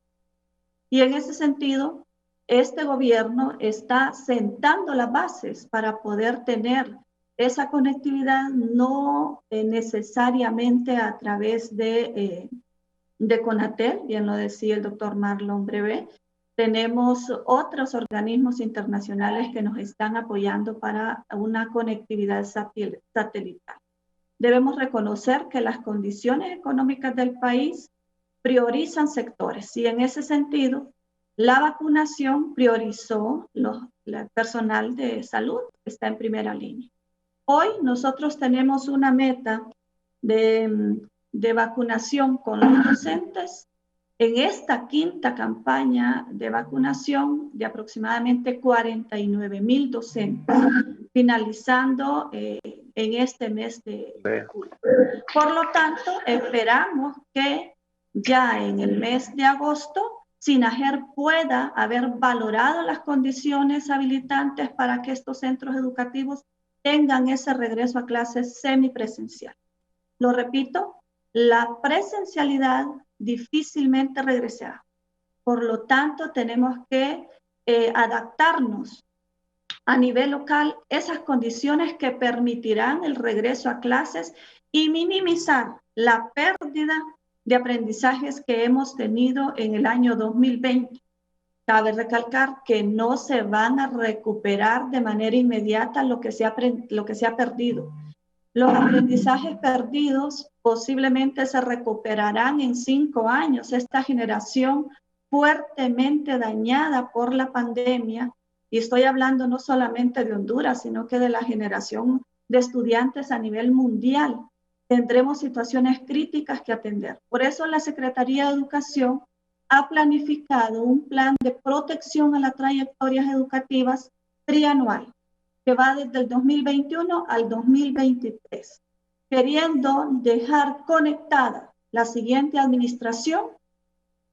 Y en ese sentido, este gobierno está sentando las bases para poder tener esa conectividad, no necesariamente a través de CONATEL, bien lo decía el doctor Marlon Brevé. Tenemos otros organismos internacionales que nos están apoyando para una conectividad satelital. Debemos reconocer que las condiciones económicas del país priorizan sectores y en ese sentido la vacunación priorizó el personal de salud que está en primera línea. Hoy nosotros tenemos una meta de vacunación con los docentes en esta quinta campaña de vacunación de aproximadamente 49,000 docentes, finalizando en este mes de julio. Por lo tanto, esperamos que ya en el mes de agosto SINAJER pueda haber valorado las condiciones habilitantes para que estos centros educativos tengan ese regreso a clases semipresencial. Lo repito, la presencialidad difícilmente regresará. Por lo tanto, tenemos que adaptarnos a nivel local esas condiciones que permitirán el regreso a clases y minimizar la pérdida de aprendizajes que hemos tenido en el año 2020. Cabe recalcar que no se van a recuperar de manera inmediata lo que se ha perdido. Los aprendizajes perdidos posiblemente se recuperarán en 5 años. Esta generación fuertemente dañada por la pandemia, y estoy hablando no solamente de Honduras, sino que de la generación de estudiantes a nivel mundial, tendremos situaciones críticas que atender. Por eso la Secretaría de Educación ha planificado un plan de protección a las trayectorias educativas trianual, que va desde el 2021 al 2023, queriendo dejar conectada la siguiente administración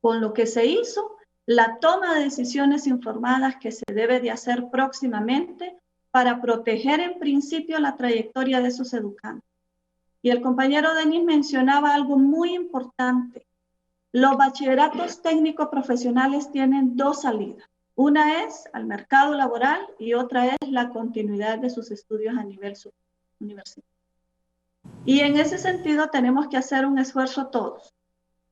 con lo que se hizo, la toma de decisiones informadas que se debe de hacer próximamente para proteger en principio la trayectoria de esos educantes. Y el compañero Denis mencionaba algo muy importante. Los bachilleratos técnicos profesionales tienen 2 salidas. Una es al mercado laboral y otra es la continuidad de sus estudios a nivel universitario. Y en ese sentido tenemos que hacer un esfuerzo todos.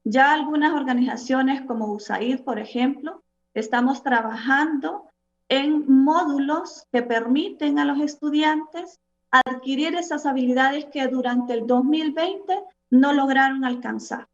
Ya algunas organizaciones como USAID, por ejemplo, estamos trabajando en módulos que permiten a los estudiantes adquirir esas habilidades que durante el 2020 no lograron alcanzar.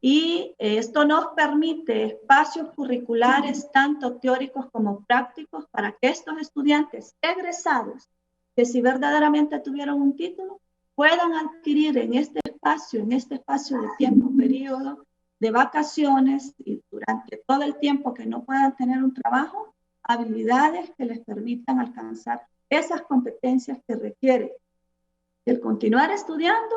Y esto nos permite espacios curriculares, tanto teóricos como prácticos, para que estos estudiantes egresados, que si verdaderamente tuvieron un título, puedan adquirir en este espacio de tiempo, periodo de vacaciones y durante todo el tiempo que no puedan tener un trabajo, habilidades que les permitan alcanzar esas competencias que requiere el continuar estudiando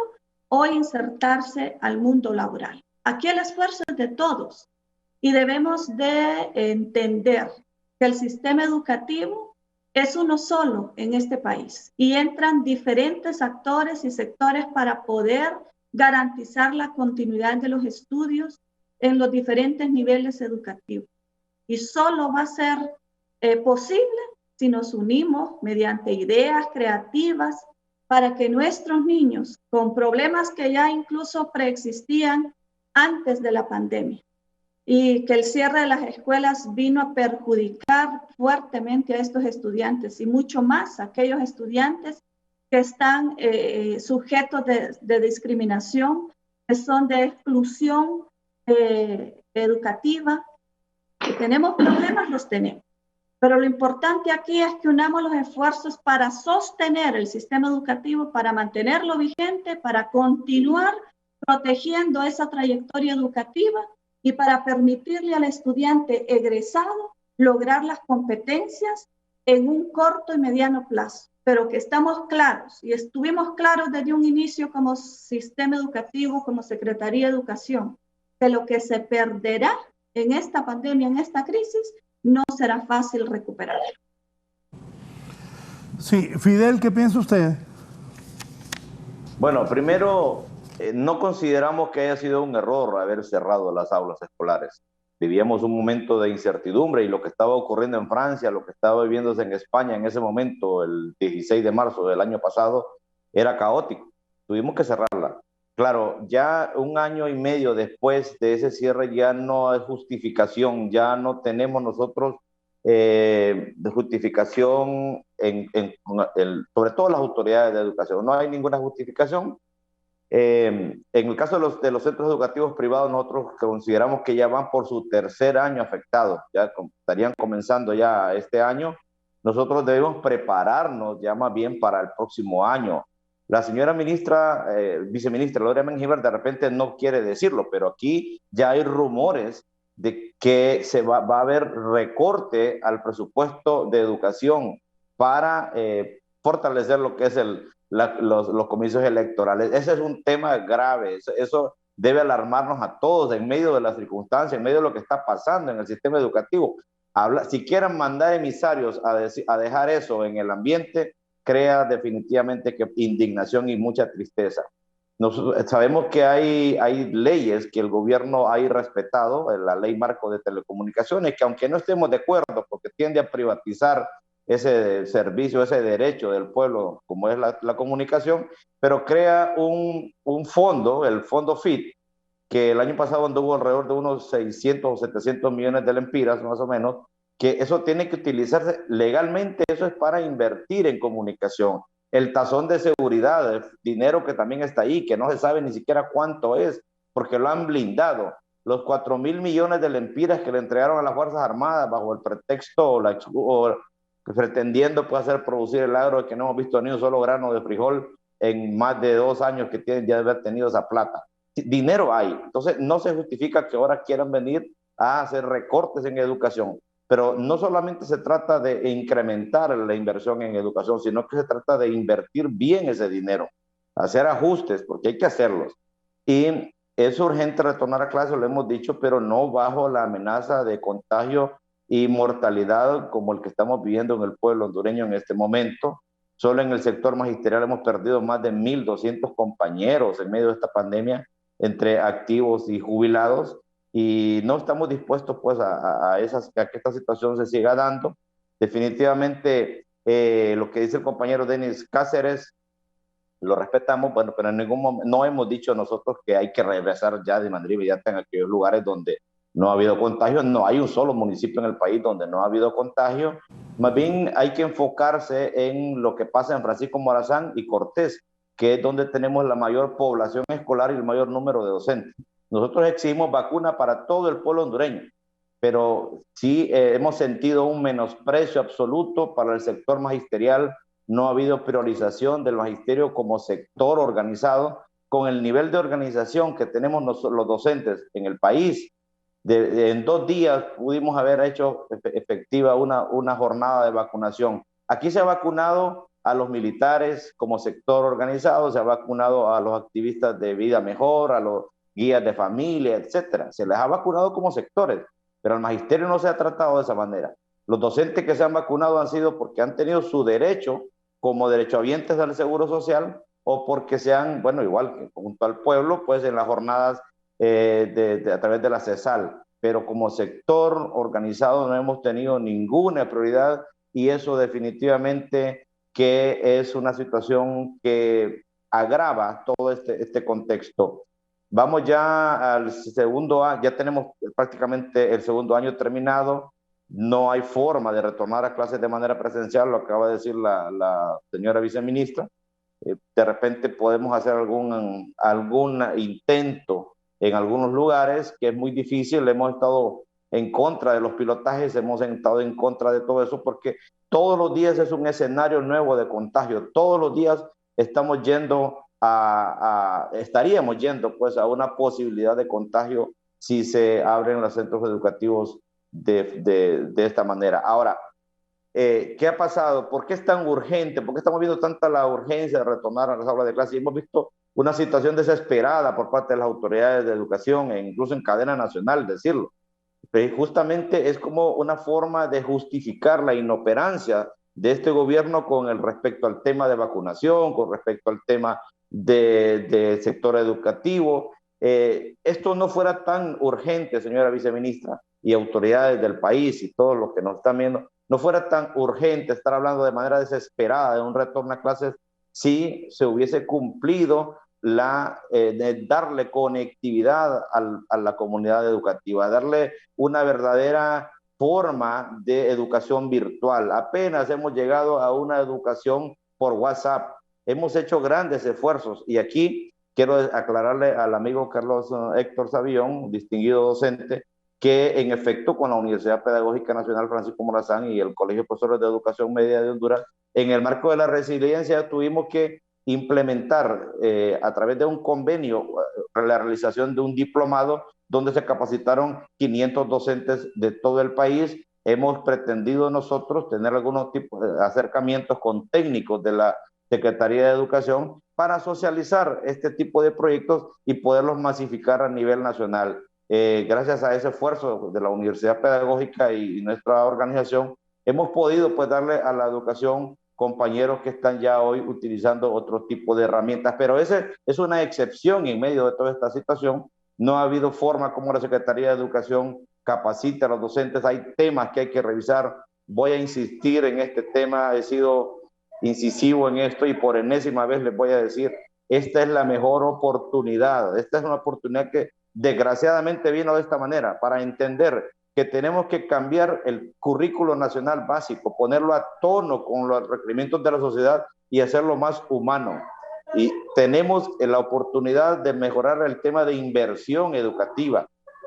o insertarse al mundo laboral. Aquí el esfuerzo es de todos y debemos de entender que el sistema educativo es uno solo en este país y entran diferentes actores y sectores para poder garantizar la continuidad de los estudios en los diferentes niveles educativos. Y solo va a ser posible si nos unimos mediante ideas creativas para que nuestros niños con problemas que ya incluso preexistían antes de la pandemia y que el cierre de las escuelas vino a perjudicar fuertemente a estos estudiantes y mucho más a aquellos estudiantes que están sujetos de discriminación, que son de exclusión educativa, que tenemos problemas, los tenemos. Pero lo importante aquí es que unamos los esfuerzos para sostener el sistema educativo, para mantenerlo vigente, para continuar protegiendo esa trayectoria educativa y para permitirle al estudiante egresado lograr las competencias en un corto y mediano plazo. Pero que estamos claros y estuvimos claros desde un inicio como sistema educativo, como Secretaría de Educación, que lo que se perderá en esta pandemia, en esta crisis, no será fácil recuperar. Sí, Fidel, ¿qué piensa usted? Bueno, primero, no consideramos que haya sido un error haber cerrado las aulas escolares. Vivíamos un momento de incertidumbre y lo que estaba ocurriendo en Francia, lo que estaba viviéndose en España en ese momento, el 16 de marzo del año pasado, era caótico. Tuvimos que cerrarla. Claro, ya 1 año y medio después de ese cierre ya no hay justificación, ya no tenemos nosotros de justificación, sobre todo las autoridades de educación. No hay ninguna justificación. En el caso de los centros educativos privados, nosotros consideramos que ya van por su 3er año afectados, ya estarían comenzando ya este año. nosotros debemos prepararnos ya más bien para el próximo año. La señora ministra, viceministra Gloria Mengíbar, de repente no quiere decirlo, pero aquí ya hay rumores de que va a haber recorte al presupuesto de educación para fortalecer lo que es los comicios electorales. Ese es un tema grave, eso debe alarmarnos a todos en medio de las circunstancias, en medio de lo que está pasando en el sistema educativo. Si quieren mandar emisarios a dejar eso en el ambiente, crea definitivamente que indignación y mucha tristeza. Sabemos que hay leyes que el gobierno ha respetado, la ley marco de telecomunicaciones, que aunque no estemos de acuerdo porque tiende a privatizar ese servicio, ese derecho del pueblo como es la comunicación, pero crea un fondo, el fondo FIT, que el año pasado anduvo alrededor de unos 600 o 700 millones de lempiras más o menos, que eso tiene que utilizarse legalmente, eso es para invertir en comunicación. El tazón de seguridad, el dinero que también está ahí, que no se sabe ni siquiera cuánto es, porque lo han blindado. Los 4.000 millones de lempiras que le entregaron a las Fuerzas Armadas bajo el pretexto pretendiendo hacer producir el agro, de que no hemos visto ni un solo grano de frijol en más de 2 años que tienen ya de haber tenido esa plata. Dinero hay, entonces no se justifica que ahora quieran venir a hacer recortes en educación. Pero no solamente se trata de incrementar la inversión en educación, sino que se trata de invertir bien ese dinero, hacer ajustes, porque hay que hacerlos. Y es urgente retornar a clase, lo hemos dicho, pero no bajo la amenaza de contagio y mortalidad como el que estamos viviendo en el pueblo hondureño en este momento. Solo en el sector magisterial hemos perdido más de 1.200 compañeros en medio de esta pandemia, entre activos y jubilados. Y no estamos dispuestos pues a que esta situación se siga dando. Definitivamente lo que dice el compañero Denis Cáceres, lo respetamos, bueno, pero en ningún momento no hemos dicho nosotros que hay que regresar ya de manera inmediata en aquellos lugares donde no ha habido contagio. No hay un solo municipio en el país donde no ha habido contagio. Más bien hay que enfocarse en lo que pasa en Francisco Morazán y Cortés, que es donde tenemos la mayor población escolar y el mayor número de docentes. Nosotros exigimos vacuna para todo el pueblo hondureño, pero sí hemos sentido un menosprecio absoluto para el sector magisterial. No ha habido priorización del magisterio como sector organizado, con el nivel de organización que tenemos los docentes en el país. En 2 días pudimos haber hecho efectiva una jornada de vacunación. Aquí se ha vacunado a los militares como sector organizado, se ha vacunado a los activistas de Vida Mejor, a los guías de familia, etcétera. Se les ha vacunado como sectores, pero al magisterio no se ha tratado de esa manera. Los docentes que se han vacunado han sido porque han tenido su derecho como derechohabientes del Seguro Social o porque se han, bueno, igual que junto al pueblo, pues en las jornadas a través de la CESAL, pero como sector organizado no hemos tenido ninguna prioridad y eso definitivamente que es una situación que agrava todo este contexto. Vamos ya al segundo año, ya tenemos prácticamente el segundo año terminado, no hay forma de retornar a clases de manera presencial, lo acaba de decir la señora viceministra. De repente podemos hacer algún intento en algunos lugares, que es muy difícil. Hemos estado en contra de los pilotajes, hemos estado en contra de todo eso, porque todos los días es un escenario nuevo de contagio, todos los días estaríamos yendo pues a una posibilidad de contagio si se abren los centros educativos de esta manera. Ahora, ¿qué ha pasado? ¿Por qué es tan urgente? ¿Por qué estamos viendo tanta la urgencia de retornar a las aulas de clase? Y hemos visto una situación desesperada por parte de las autoridades de educación e incluso en cadena nacional, decirlo. Pero justamente es como una forma de justificar la inoperancia de este gobierno con el respecto al tema de vacunación, con respecto al tema del sector educativo. Esto no fuera tan urgente, señora viceministra, y autoridades del país y todos los que nos están viendo, no fuera tan urgente estar hablando de manera desesperada de un retorno a clases si se hubiese cumplido de darle conectividad a la comunidad educativa, darle una verdadera forma de educación virtual. Apenas hemos llegado a una educación por WhatsApp. Hemos hecho grandes esfuerzos y aquí quiero aclararle al amigo Carlos Héctor Sabión, distinguido docente, que en efecto con la Universidad Pedagógica Nacional Francisco Morazán y el Colegio de Profesores de Educación Media de Honduras, en el marco de la resiliencia tuvimos que implementar a través de un convenio la realización de un diplomado donde se capacitaron 500 docentes de todo el país. Hemos pretendido nosotros tener algunos tipos de acercamientos con técnicos de la Secretaría de Educación para socializar este tipo de proyectos y poderlos masificar a nivel nacional. Gracias a ese esfuerzo de la Universidad Pedagógica y nuestra organización, hemos podido pues darle a la educación compañeros que están ya hoy utilizando otro tipo de herramientas, pero esa es una excepción en medio de toda esta situación. No ha habido forma como la Secretaría de Educación capacita a los docentes. Hay temas que hay que revisar. Voy a insistir en este tema, he sido incisivo en esto y por enésima vez les voy a decir, esta es la mejor oportunidad, esta es una oportunidad que desgraciadamente vino de esta manera, para entender que tenemos que cambiar el currículo nacional básico, ponerlo a tono con los requerimientos de la sociedad y hacerlo más humano. Y tenemos la oportunidad de mejorar el tema de inversión educativa,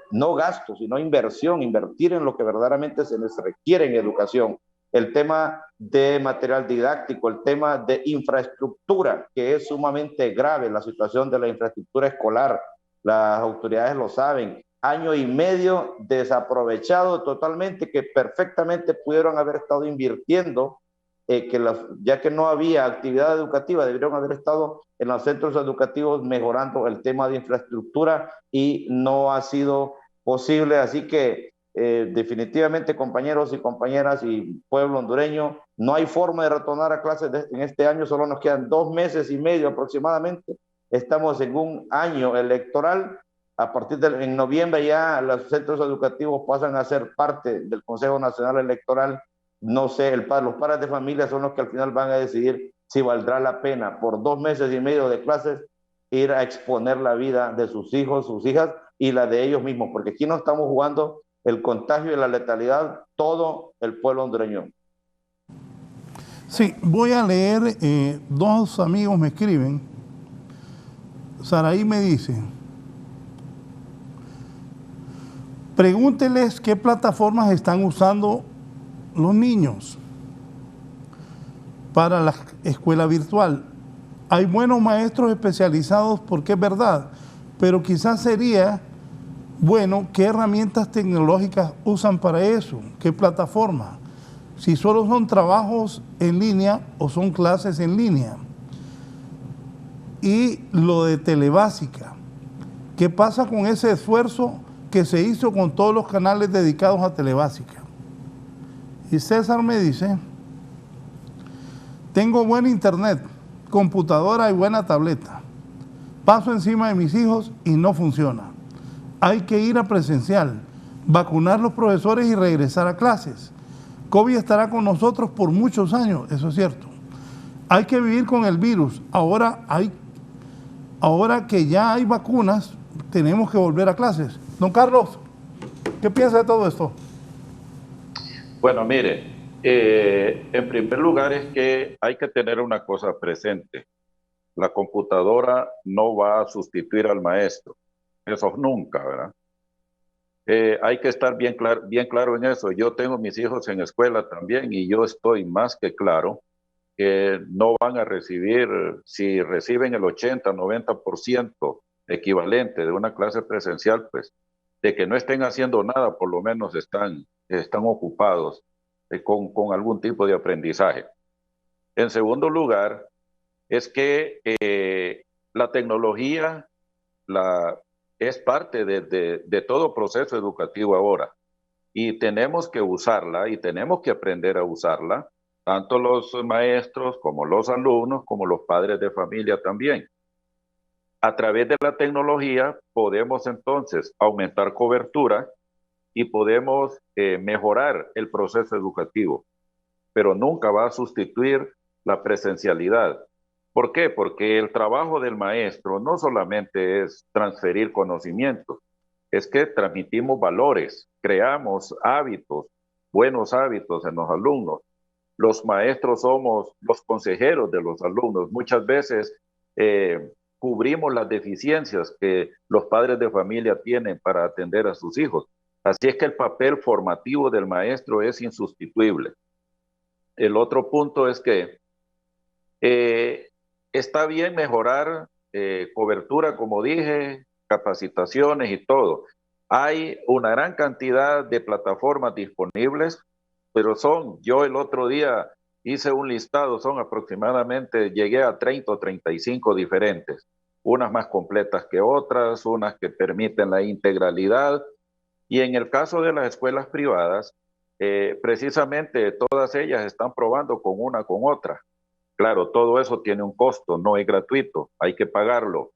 no gasto, sino inversión, invertir en lo que verdaderamente se les requiere en educación. El tema de material didáctico, el tema de infraestructura, que es sumamente grave, la situación de la infraestructura escolar, las autoridades lo saben, año y medio desaprovechado totalmente, que perfectamente pudieron haber estado invirtiendo, ya que no había actividad educativa, debieron haber estado en los centros educativos mejorando el tema de infraestructura y no ha sido posible. Así que definitivamente, compañeros y compañeras y pueblo hondureño, no hay forma de retornar a clases en este año, solo nos quedan 2 meses y medio aproximadamente. Estamos en un año electoral. A partir de en noviembre ya los centros educativos pasan a ser parte del Consejo Nacional Electoral. No sé, los padres de familia son los que al final van a decidir si valdrá la pena por 2 meses y medio de clases ir a exponer la vida de sus hijos, sus hijas y la de ellos mismos, porque aquí no estamos jugando el contagio y la letalidad, todo el pueblo hondureño. Sí, voy a leer, 2 amigos me escriben. Saraí me dice, pregúnteles qué plataformas están usando los niños para la escuela virtual. Hay buenos maestros especializados porque es verdad, pero quizás sería bueno qué herramientas tecnológicas usan para eso, qué plataforma, si solo son trabajos en línea o son clases en línea. Y lo de Telebásica, ¿qué pasa con ese esfuerzo que se hizo con todos los canales dedicados a Telebásica? Y César me dice, tengo buen internet, computadora y buena tableta. Paso encima de mis hijos y no funciona. Hay que ir a presencial, vacunar los profesores y regresar a clases. COVID estará con nosotros por muchos años, eso es cierto. Hay que vivir con el virus. Ahora que ya hay vacunas, tenemos que volver a clases. Don Carlos, ¿qué piensa de todo esto? Bueno, mire, en primer lugar es que hay que tener una cosa presente. La computadora no va a sustituir al maestro. Eso nunca, ¿verdad? Hay que estar bien claro en eso. Yo tengo mis hijos en escuela también y yo estoy más que claro que no van a recibir, si reciben el 80-90% equivalente de una clase presencial, pues de que no estén haciendo nada, por lo menos están ocupados con algún tipo de aprendizaje. En segundo lugar, es que la tecnología es parte de todo proceso educativo ahora y tenemos que usarla y tenemos que aprender a usarla, tanto los maestros como los alumnos, como los padres de familia también. A través de la tecnología podemos entonces aumentar cobertura y podemos mejorar el proceso educativo, pero nunca va a sustituir la presencialidad. ¿Por qué? Porque el trabajo del maestro no solamente es transferir conocimientos, es que transmitimos valores, creamos hábitos, buenos hábitos en los alumnos. Los maestros somos los consejeros de los alumnos. Muchas veces cubrimos las deficiencias que los padres de familia tienen para atender a sus hijos. Así es que el papel formativo del maestro es insustituible. El otro punto es que está bien mejorar cobertura, como dije, capacitaciones y todo. Hay una gran cantidad de plataformas disponibles, pero yo el otro día hice un listado, son aproximadamente, llegué a 30 o 35 diferentes, unas más completas que otras, unas que permiten la integralidad, y en el caso de las escuelas privadas, precisamente todas ellas están probando con una con otra. Claro, todo eso tiene un costo, no es gratuito, hay que pagarlo.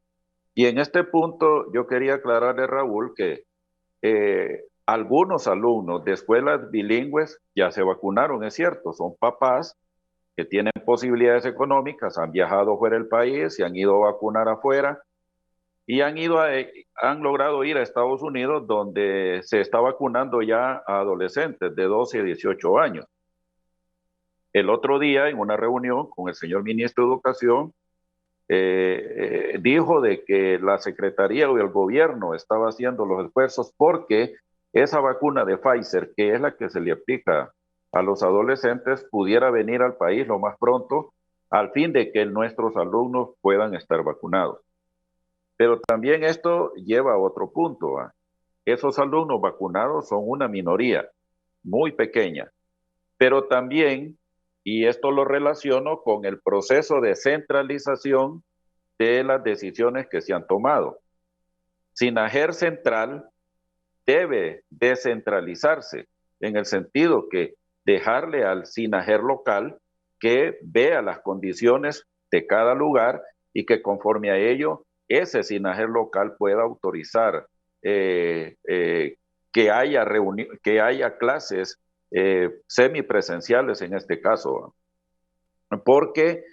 Y en este punto yo quería aclararle, Raúl, que algunos alumnos de escuelas bilingües ya se vacunaron, es cierto, son papás que tienen posibilidades económicas, han viajado fuera del país, se han ido a vacunar afuera y han logrado ir a Estados Unidos, donde se está vacunando ya a adolescentes de 12 a 18 años. El otro día, en una reunión con el señor ministro de Educación, dijo de que la Secretaría o el gobierno estaba haciendo los esfuerzos porque esa vacuna de Pfizer, que es la que se le aplica a los adolescentes, pudiera venir al país lo más pronto, al fin de que nuestros alumnos puedan estar vacunados. Pero también esto lleva a otro punto. Esos alumnos vacunados son una minoría muy pequeña, pero también, y esto lo relaciono con el proceso de centralización de las decisiones que se han tomado. SINAJER Central debe descentralizarse en el sentido que dejarle al SINAJER local que vea las condiciones de cada lugar y que conforme a ello ese SINAJER local pueda autorizar que haya clases semipresenciales en este caso, porque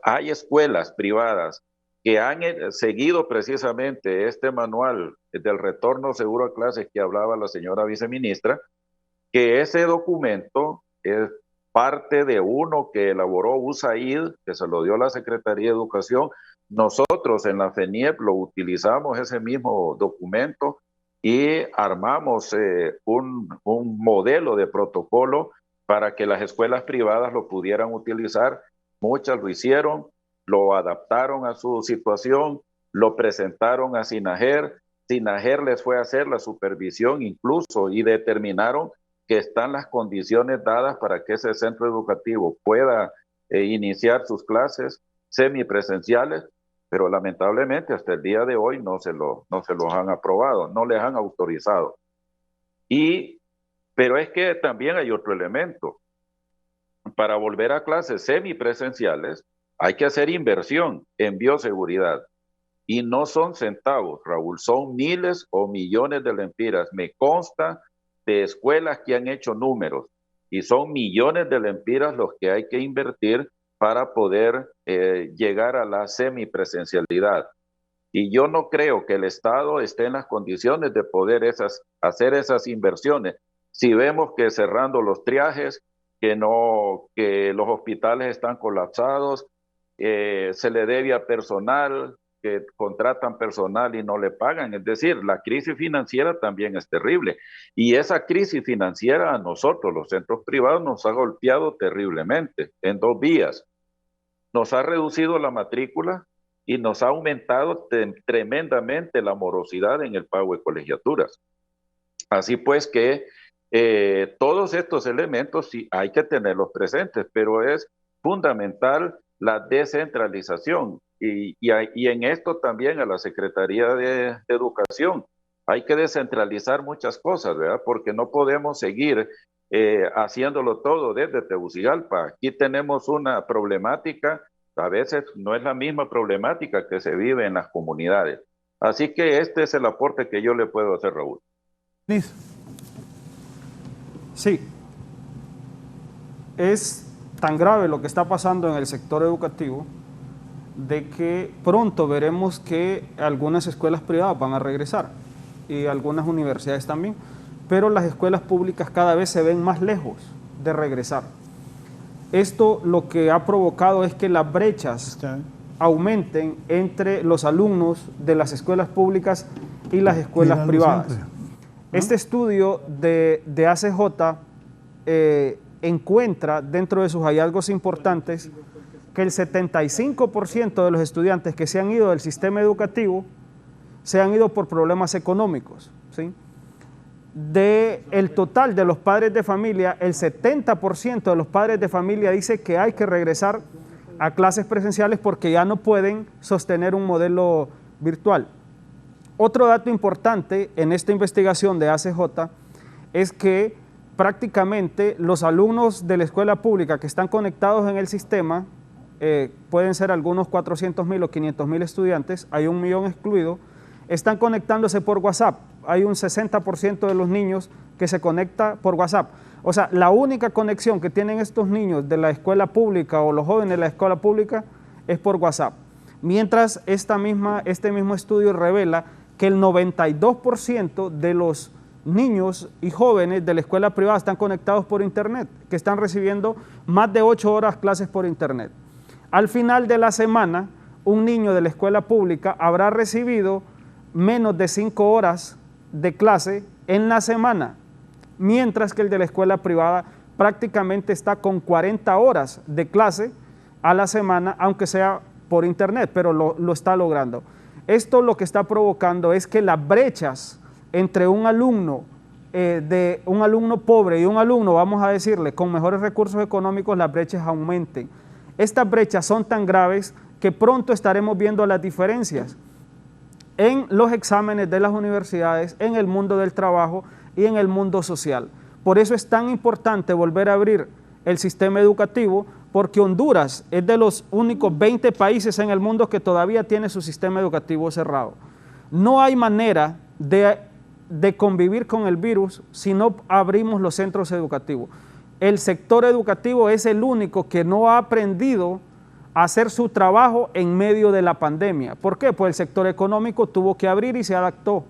hay escuelas privadas que han seguido precisamente este manual del retorno seguro a clases que hablaba la señora viceministra, que ese documento es parte de uno que elaboró USAID, que se lo dio la Secretaría de Educación. Nosotros en la FENIEP lo utilizamos ese mismo documento y armamos un modelo de protocolo para que las escuelas privadas lo pudieran utilizar. Muchas lo hicieron, lo adaptaron a su situación, lo presentaron a SINAJER. SINAJER les fue a hacer la supervisión incluso y determinaron que están las condiciones dadas para que ese centro educativo pueda iniciar sus clases semipresenciales, pero lamentablemente hasta el día de hoy no se los han aprobado, no les han autorizado. Pero es que también hay otro elemento. Para volver a clases semipresenciales hay que hacer inversión en bioseguridad. Y no son centavos, Raúl, son miles o millones de lempiras. Me consta de escuelas que han hecho números y son millones de lempiras los que hay que invertir para poder llegar a la semipresencialidad. Y yo no creo que el Estado esté en las condiciones de poder hacer esas inversiones. Si vemos que cerrando los triajes, que los hospitales están colapsados, se le debe a personal, que contratan personal y no le pagan. Es decir, la crisis financiera también es terrible. Y esa crisis financiera a nosotros, los centros privados, nos ha golpeado terriblemente en 2 vías. Nos ha reducido la matrícula y nos ha aumentado tremendamente la morosidad en el pago de colegiaturas. Así pues que todos estos elementos sí hay que tenerlos presentes, pero es fundamental la descentralización. Y en esto también a la Secretaría de Educación hay que descentralizar muchas cosas, ¿verdad? Porque no podemos seguir haciéndolo todo desde Tegucigalpa. Aquí tenemos una problemática, a veces no es la misma problemática que se vive en las comunidades. Así que este es el aporte que yo le puedo hacer, Raúl. Sí, es tan grave lo que está pasando en el sector educativo de que pronto veremos que algunas escuelas privadas van a regresar y algunas universidades también, pero las escuelas públicas cada vez se ven más lejos de regresar. Esto lo que ha provocado es que las brechas aumenten entre los alumnos de las escuelas públicas y las escuelas privadas. Este estudio de ACJ encuentra dentro de sus hallazgos importantes que el 75% de los estudiantes que se han ido del sistema educativo se han ido por problemas económicos, ¿sí? Del total de los padres de familia, el 70% de los padres de familia dice que hay que regresar a clases presenciales porque ya no pueden sostener un modelo virtual. Otro dato importante en esta investigación de ACJ es que prácticamente los alumnos de la escuela pública que están conectados en el sistema, pueden ser algunos 400,000 o 500,000 estudiantes, hay 1 millón excluido, están conectándose por WhatsApp. Hay un 60% de los niños que se conecta por WhatsApp. O sea, la única conexión que tienen estos niños de la escuela pública o los jóvenes de la escuela pública es por WhatsApp. Mientras este mismo estudio revela que el 92% de los niños y jóvenes de la escuela privada están conectados por internet, que están recibiendo más de 8 horas clases por internet. Al final de la semana, un niño de la escuela pública habrá recibido menos de 5 horas de clase en la semana, mientras que el de la escuela privada prácticamente está con 40 horas de clase a la semana, aunque sea por internet, pero lo está logrando. Esto lo que está provocando es que las brechas entre un alumno pobre y un alumno, vamos a decirle, con mejores recursos económicos, las brechas aumenten. Estas brechas son tan graves que pronto estaremos viendo las diferencias en los exámenes de las universidades, en el mundo del trabajo y en el mundo social. Por eso es tan importante volver a abrir el sistema educativo, porque Honduras es de los únicos 20 países en el mundo que todavía tiene su sistema educativo cerrado. No hay manera de convivir con el virus si no abrimos los centros educativos. El sector educativo es el único que no ha aprendido a hacer su trabajo en medio de la pandemia. ¿Por qué? Pues el sector económico tuvo que abrir y se adaptó.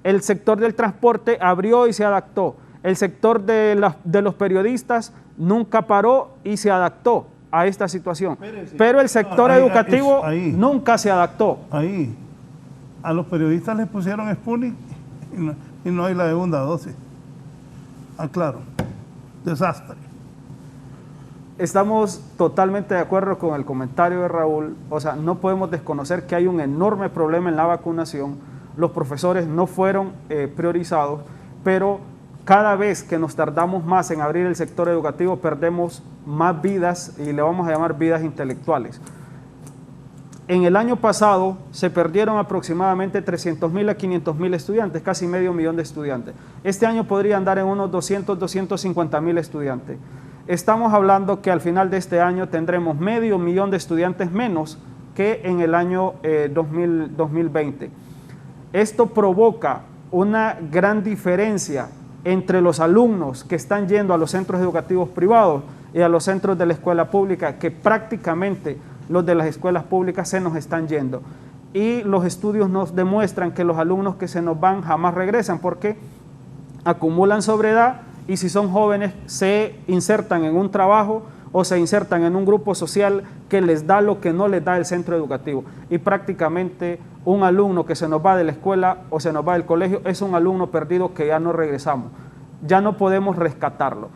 El sector del transporte abrió y se adaptó. El sector de los periodistas nunca paró y se adaptó a esta situación. Pero el sector educativo nunca se adaptó. Ahí, a los periodistas les pusieron Sputnik y no hay la segunda dosis. Claro, desastre. Estamos totalmente de acuerdo con el comentario de Raúl. O sea, no podemos desconocer que hay un enorme problema en la vacunación. Los profesores no fueron priorizados, pero cada vez que nos tardamos más en abrir el sector educativo, perdemos más vidas, y le vamos a llamar vidas intelectuales. En el año pasado se perdieron aproximadamente 300,000 a 500,000 estudiantes, casi medio millón de estudiantes. Este año podría andar en unos 250,000 estudiantes. Estamos hablando que al final de este año tendremos medio millón de estudiantes menos que en el año 2020. Esto provoca una gran diferencia entre los alumnos que están yendo a los centros educativos privados y a los centros de la escuela pública, que prácticamente los de las escuelas públicas se nos están yendo. Y los estudios nos demuestran que los alumnos que se nos van jamás regresan, porque acumulan sobreedad y si son jóvenes se insertan en un trabajo o se insertan en un grupo social que les da lo que no les da el centro educativo. Y prácticamente un alumno que se nos va de la escuela o se nos va del colegio es un alumno perdido que ya no regresamos, ya no podemos rescatarlo.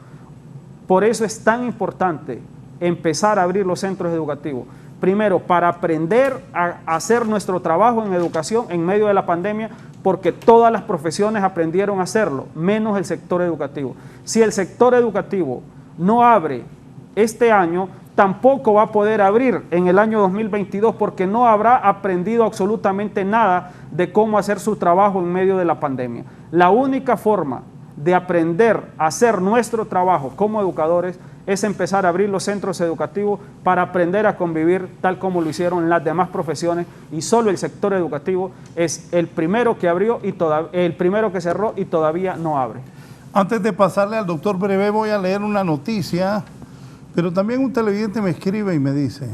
Por eso es tan importante empezar a abrir los centros educativos. Primero, para aprender a hacer nuestro trabajo en educación en medio de la pandemia, porque todas las profesiones aprendieron a hacerlo, menos el sector educativo. Si el sector educativo no abre este año, tampoco va a poder abrir en el año 2022, porque no habrá aprendido absolutamente nada de cómo hacer su trabajo en medio de la pandemia. La única forma de aprender a hacer nuestro trabajo como educadores es empezar a abrir los centros educativos para aprender a convivir tal como lo hicieron las demás profesiones, y solo el sector educativo es el primero que abrió y el primero que cerró y todavía no abre. Antes de pasarle al doctor Brevé, voy a leer una noticia, pero también un televidente me escribe y me dice: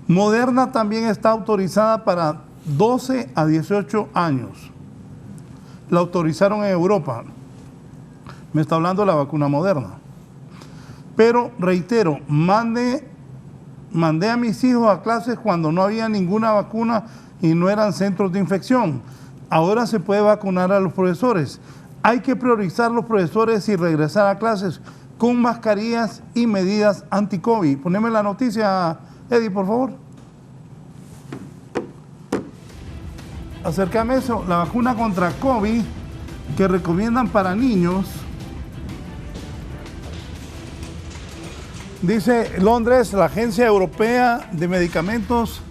Moderna también está autorizada para 12 a 18 años. La autorizaron en Europa. Me está hablando de la vacuna Moderna. Pero reitero, mandé a mis hijos a clases cuando no había ninguna vacuna y no eran centros de infección. ahora se puede vacunar a los profesores. Hay que priorizar los profesores y regresar a clases con mascarillas y medidas anti-COVID. Poneme la noticia, Eddie, por favor. Acércame eso, la vacuna contra COVID que recomiendan para niños. Dice Londres, la Agencia Europea de Medicamentos,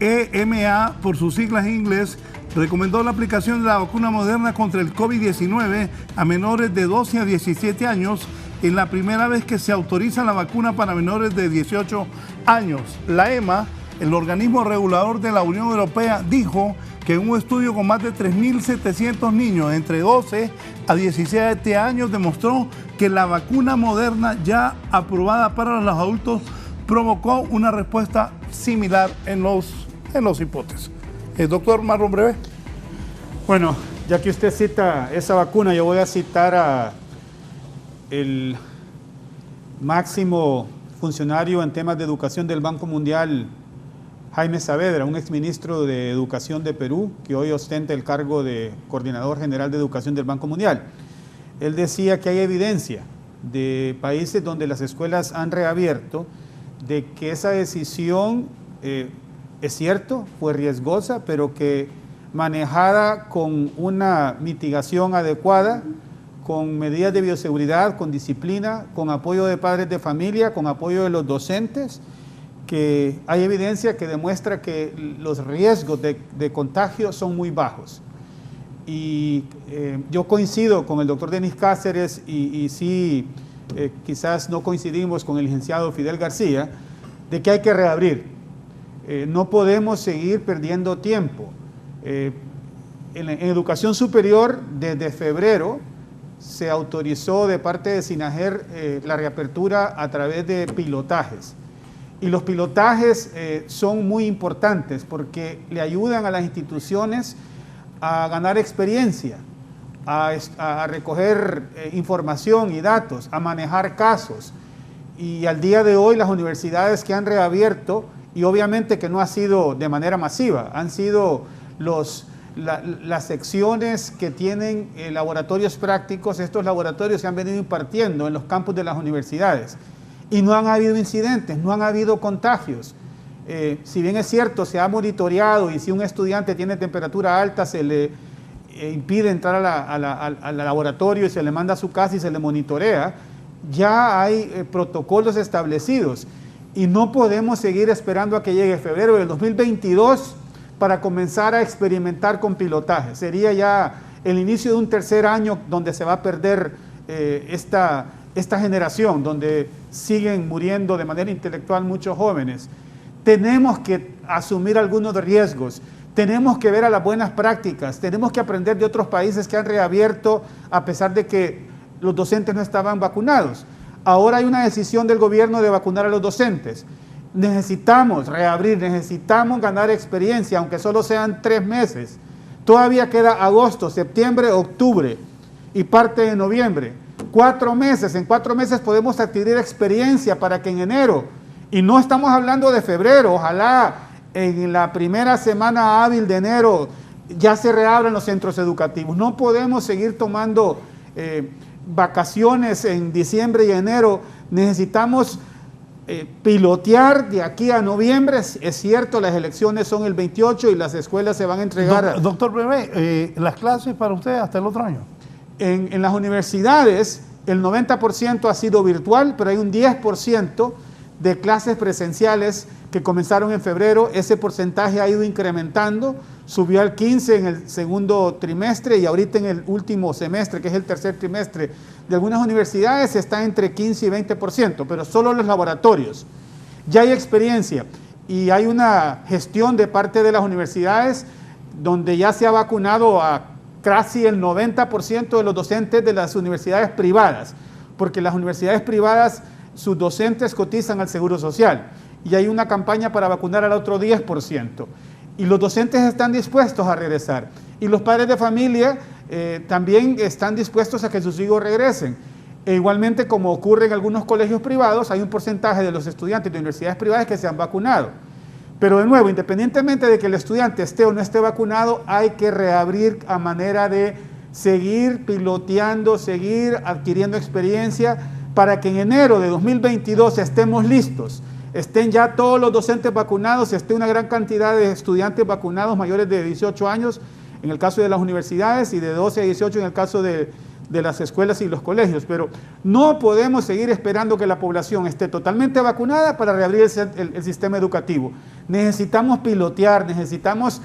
EMA, por sus siglas en inglés, recomendó la aplicación de la vacuna Moderna contra el COVID-19 a menores de 12 a 17 años. Es la primera vez que se autoriza la vacuna para menores de 18 años. La EMA, el organismo regulador de la Unión Europea, dijo que en un estudio con más de 3.700 niños entre 12 a 17 años demostró que la vacuna Moderna, ya aprobada para los adultos, provocó una respuesta similar en los hipótesis. Doctor Marlon Brevé. Bueno, ya que usted cita esa vacuna, yo voy a citar a el máximo funcionario en temas de educación del Banco Mundial, Jaime Saavedra, un exministro de Educación de Perú, que hoy ostenta el cargo de Coordinador General de Educación del Banco Mundial. Él decía que hay evidencia de países donde las escuelas han reabierto, de que esa decisión, es cierto, fue riesgosa, pero que manejada con una mitigación adecuada, con medidas de bioseguridad, con disciplina, con apoyo de padres de familia, con apoyo de los docentes, que hay evidencia que demuestra que los riesgos de contagio son muy bajos. Y yo coincido con el doctor Denis Cáceres y sí, quizás no coincidimos con el licenciado Fidel García, de que hay que reabrir. No podemos seguir perdiendo tiempo. En educación superior, desde febrero, se autorizó de parte de SINAGER la reapertura a través de pilotajes. Y los pilotajes son muy importantes porque le ayudan a las instituciones a ganar experiencia, a recoger información y datos, a manejar casos. Y al día de hoy las universidades que han reabierto, y obviamente que no ha sido de manera masiva, han sido las secciones que tienen laboratorios prácticos. Estos laboratorios se han venido impartiendo en los campus de las universidades y no han habido incidentes, no han habido contagios. Si bien es cierto, se ha monitoreado y si un estudiante tiene temperatura alta se le impide entrar al laboratorio y se le manda a su casa y se le monitorea, ya hay protocolos establecidos y no podemos seguir esperando a que llegue febrero del 2022 para comenzar a experimentar con pilotaje. Sería ya el inicio de un tercer año donde se va a perder esta generación, donde siguen muriendo de manera intelectual muchos jóvenes. Tenemos que asumir algunos riesgos, tenemos que ver a las buenas prácticas, tenemos que aprender de otros países que han reabierto a pesar de que los docentes no estaban vacunados. Ahora hay una decisión del gobierno de vacunar a los docentes. Necesitamos reabrir, necesitamos ganar experiencia, aunque solo sean 3 meses. Todavía queda agosto, septiembre, octubre y parte de noviembre. 4 meses, en 4 meses podemos adquirir experiencia para que en enero, y no estamos hablando de febrero, ojalá en la primera semana hábil de enero ya se reabran los centros educativos. No podemos seguir tomando vacaciones en diciembre y enero. Necesitamos pilotear de aquí a noviembre. Es cierto, las elecciones son el 28 y las escuelas se van a entregar. Doctor Brevé, ¿las clases para usted hasta el otro año? En las universidades el 90% ha sido virtual, pero hay un 10% de clases presenciales que comenzaron en febrero. Ese porcentaje ha ido incrementando, subió al 15% en el segundo trimestre y ahorita en el último semestre, que es el tercer trimestre de algunas universidades, está entre 15 y 20%, pero solo los laboratorios. Ya hay experiencia y hay una gestión de parte de las universidades donde ya se ha vacunado a casi el 90% de los docentes de las universidades privadas, porque las universidades privadas, sus docentes cotizan al Seguro Social y hay una campaña para vacunar al otro 10%. Y los docentes están dispuestos a regresar. Y los padres de familia también están dispuestos a que sus hijos regresen. E igualmente, como ocurre en algunos colegios privados, hay un porcentaje de los estudiantes de universidades privadas que se han vacunado. Pero de nuevo, independientemente de que el estudiante esté o no esté vacunado, hay que reabrir a manera de seguir piloteando, seguir adquiriendo experiencia para que en enero de 2022 estemos listos, estén ya todos los docentes vacunados, esté una gran cantidad de estudiantes vacunados mayores de 18 años, en el caso de las universidades, y de 12 a 18 en el caso de las escuelas y los colegios. Pero no podemos seguir esperando que la población esté totalmente vacunada para reabrir el sistema educativo. Necesitamos pilotear, necesitamos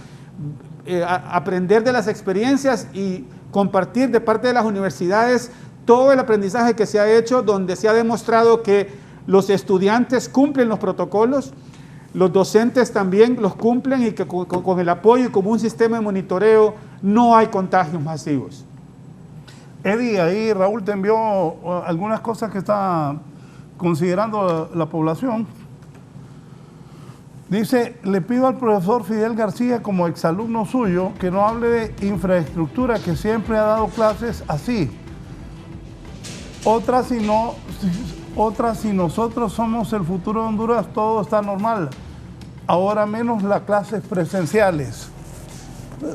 aprender de las experiencias y compartir de parte de las universidades todo el aprendizaje que se ha hecho, donde se ha demostrado que los estudiantes cumplen los protocolos, los docentes también los cumplen, y que con el apoyo y como un sistema de monitoreo no hay contagios masivos. Eddie, ahí Raúl te envió algunas cosas que está considerando la población. Dice, le pido al profesor Fidel García, como exalumno suyo, que no hable de infraestructura, que siempre ha dado clases así. Otra, si nosotros somos el futuro de Honduras, todo está normal. Ahora menos las clases presenciales.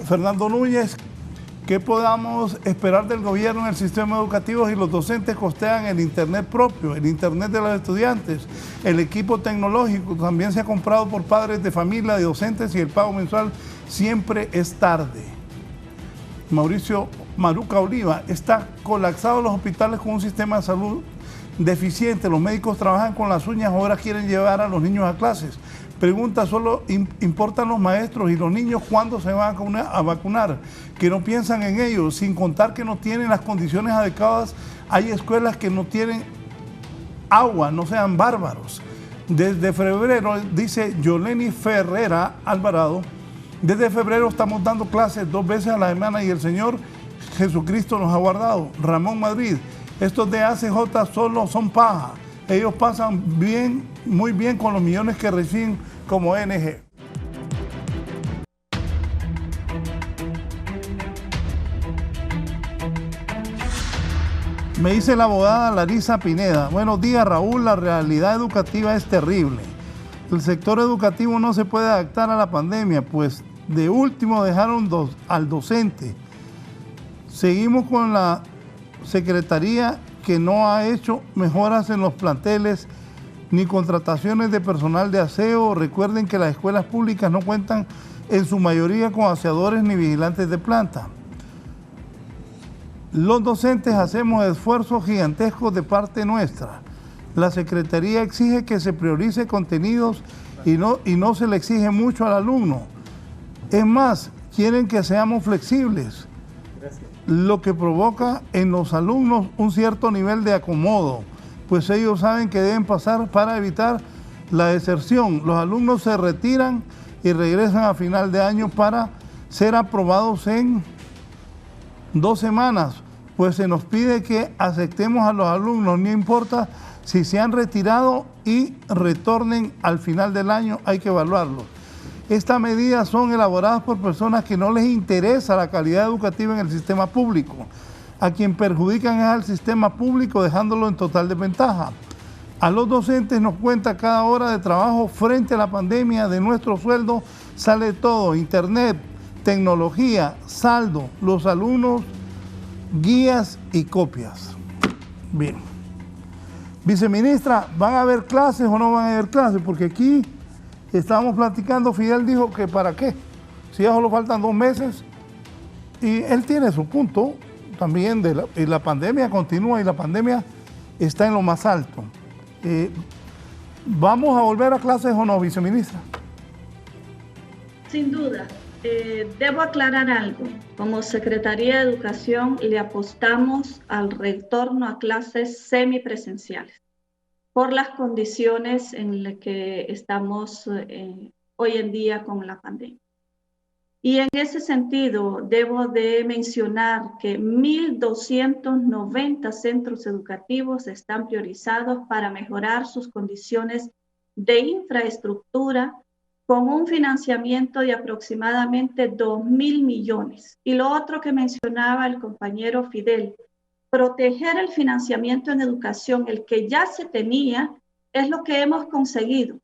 Fernando Núñez, ¿qué podamos esperar del gobierno en el sistema educativo si los docentes costean el internet propio, el internet de los estudiantes? El equipo tecnológico también se ha comprado por padres de familia, de docentes, y el pago mensual siempre es tarde. Mauricio Maruca Oliva, está colapsado los hospitales con un sistema de salud deficiente. Los médicos trabajan con las uñas, ahora quieren llevar a los niños a clases. Pregunta, ¿solo importan los maestros y los niños cuándo se van a vacunar? Que no piensan en ello, sin contar que no tienen las condiciones adecuadas. Hay escuelas que no tienen agua, no sean bárbaros. Desde febrero, dice Yoleni Ferrera Alvarado, desde febrero estamos dando clases 2 veces a la semana y el Señor Jesucristo nos ha guardado. Ramón Madrid, estos de ACJ solo son paja. Ellos pasan bien, muy bien con los millones que reciben como ONG. Me dice la abogada Larisa Pineda, buenos días Raúl, la realidad educativa es terrible. El sector educativo no se puede adaptar a la pandemia, pues de último dejaron al docente. Seguimos con la Secretaría que no ha hecho mejoras en los planteles ni contrataciones de personal de aseo. Recuerden que las escuelas públicas no cuentan en su mayoría con aseadores ni vigilantes de planta. Los docentes hacemos esfuerzos gigantescos de parte nuestra. La Secretaría exige que se priorice contenidos y no se le exige mucho al alumno. Es más, quieren que seamos flexibles. Gracias. Lo que provoca en los alumnos un cierto nivel de acomodo, pues ellos saben que deben pasar para evitar la deserción. Los alumnos se retiran y regresan a final de año para ser aprobados en 2 semanas, pues se nos pide que aceptemos a los alumnos, no importa si se han retirado y retornen al final del año, hay que evaluarlos. Estas medidas son elaboradas por personas que no les interesa la calidad educativa en el sistema público. A quien perjudican es al sistema público, dejándolo en total desventaja. A los docentes nos cuenta cada hora de trabajo frente a la pandemia. De nuestro sueldo sale todo: internet, tecnología, saldo, los alumnos, guías y copias. Bien. Viceministra, ¿van a haber clases o no van a haber clases? Porque aquí estábamos platicando, Fidel dijo que para qué, si ya solo faltan 2 meses, y él tiene su punto también, y la pandemia continúa y la pandemia está en lo más alto. ¿Vamos a volver a clases o no, viceministra? Sin duda. Debo aclarar algo. Como Secretaría de Educación le apostamos al retorno a clases semipresenciales por las condiciones en las que estamos hoy en día con la pandemia. Y en ese sentido, debo de mencionar que 1.290 centros educativos están priorizados para mejorar sus condiciones de infraestructura con un financiamiento de aproximadamente 2.000 millones. Y lo otro que mencionaba el compañero Fidel, proteger el financiamiento en educación, el que ya se tenía, es lo que hemos conseguido.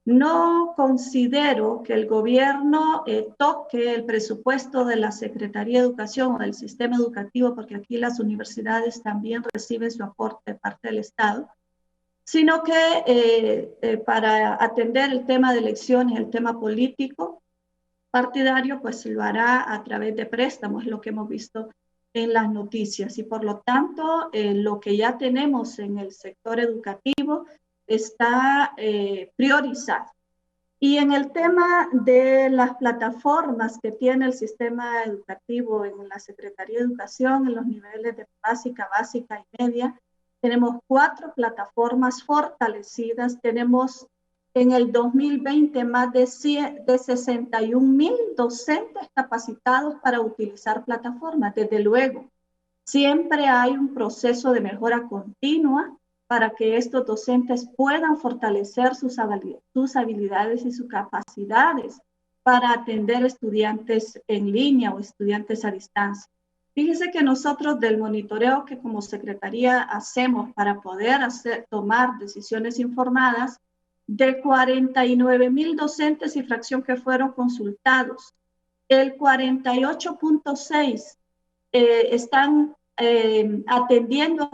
No considero que el gobierno toque el presupuesto de la Secretaría de Educación o del sistema educativo, porque aquí las universidades también reciben su aporte de parte del Estado, sino que para atender el tema de elecciones, el tema político partidario, pues lo hará a través de préstamos, lo que hemos visto en las noticias. Y por lo tanto, lo que ya tenemos en el sector educativo está priorizado. Y en el tema de las plataformas que tiene el sistema educativo en la Secretaría de Educación, en los niveles de básica y media, tenemos 4 plataformas fortalecidas. Tenemos en el 2020 más de 61,000 docentes capacitados para utilizar plataformas. Desde luego, siempre hay un proceso de mejora continua para que estos docentes puedan fortalecer sus habilidades y sus capacidades para atender estudiantes en línea o estudiantes a distancia. Fíjese que nosotros del monitoreo que como Secretaría hacemos para poder tomar decisiones informadas, de 49,000 docentes y fracción que fueron consultados, el 48,6% están atendiendo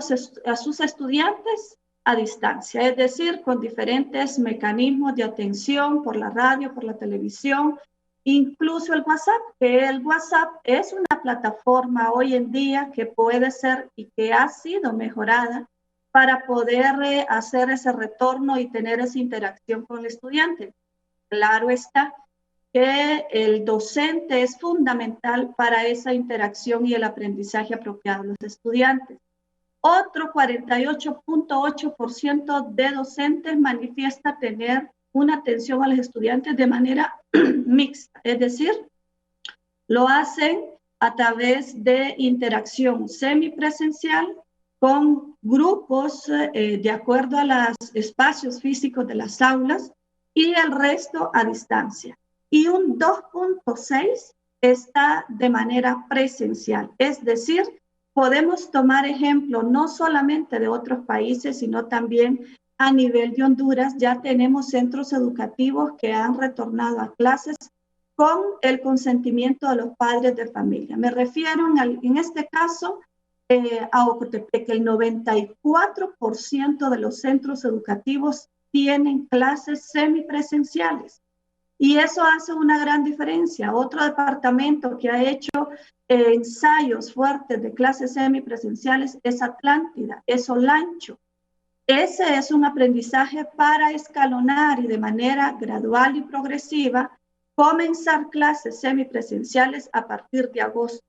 a sus estudiantes a distancia, es decir, con diferentes mecanismos de atención por la radio, por la televisión, incluso el WhatsApp, que el WhatsApp es una plataforma hoy en día que puede ser y que ha sido mejorada para poder hacer ese retorno y tener esa interacción con el estudiante. Claro está que el docente es fundamental para esa interacción y el aprendizaje apropiado de los estudiantes. Otro 48,8% de docentes manifiesta tener una atención a los estudiantes de manera mixta, es decir, lo hacen a través de interacción semipresencial con grupos de acuerdo a los espacios físicos de las aulas y el resto a distancia. Y un 2,6% está de manera presencial. Es decir, podemos tomar ejemplo no solamente de otros países, sino también a nivel de Honduras. Ya tenemos centros educativos que han retornado a clases con el consentimiento de los padres de familia. Me refiero en este caso a Ocotepec. El 94% de los centros educativos tienen clases semipresenciales. Y eso hace una gran diferencia. Otro departamento que ha hecho ensayos fuertes de clases semipresenciales es Atlántida, es Olancho. Ese es un aprendizaje para escalonar y de manera gradual y progresiva comenzar clases semipresenciales a partir de agosto.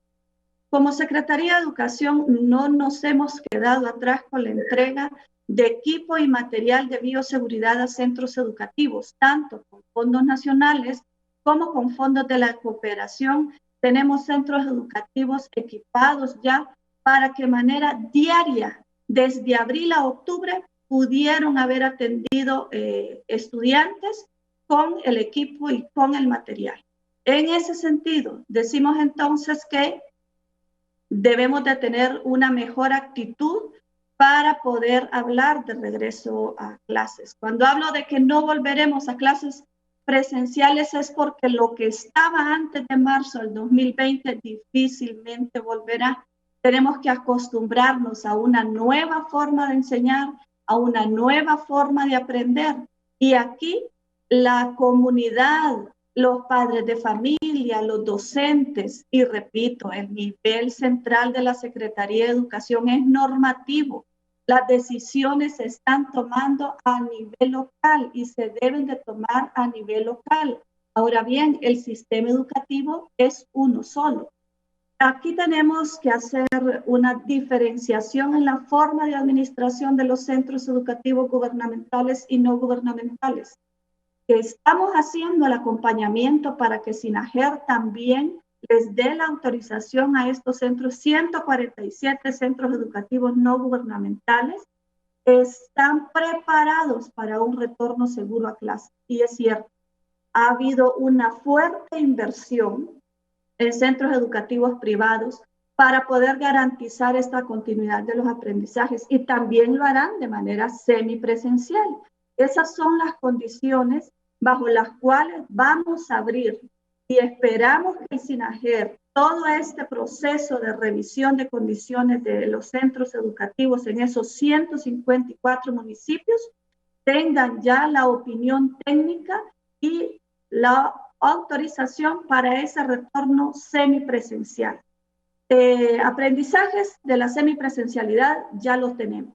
Como Secretaría de Educación no nos hemos quedado atrás con la entrega de equipo y material de bioseguridad a centros educativos, tanto con fondos nacionales como con fondos de la cooperación. Tenemos centros educativos equipados ya para que de manera diaria, desde abril a octubre, pudieron haber atendido estudiantes con el equipo y con el material. En ese sentido, decimos entonces que debemos de tener una mejor actitud para poder hablar de regreso a clases. Cuando hablo de que no volveremos a clases presenciales es porque lo que estaba antes de marzo del 2020 difícilmente volverá. Tenemos que acostumbrarnos a una nueva forma de enseñar, a una nueva forma de aprender. Y aquí la comunidad, los padres de familia, los docentes, y repito, el nivel central de la Secretaría de Educación es normativo. Las decisiones se están tomando a nivel local y se deben de tomar a nivel local. Ahora bien, el sistema educativo es uno solo. Aquí tenemos que hacer una diferenciación en la forma de administración de los centros educativos gubernamentales y no gubernamentales. Estamos haciendo el acompañamiento para que SINAGER también les dé la autorización a estos centros. 147 centros educativos no gubernamentales están preparados para un retorno seguro a clase. Y es cierto, ha habido una fuerte inversión en centros educativos privados para poder garantizar esta continuidad de los aprendizajes y también lo harán de manera semipresencial. Esas son las condiciones bajo las cuales vamos a abrir y esperamos que el SINAJER, todo este proceso de revisión de condiciones de los centros educativos en esos 154 municipios, tengan ya la opinión técnica y la autorización para ese retorno semipresencial. Aprendizajes de la semipresencialidad ya los tenemos.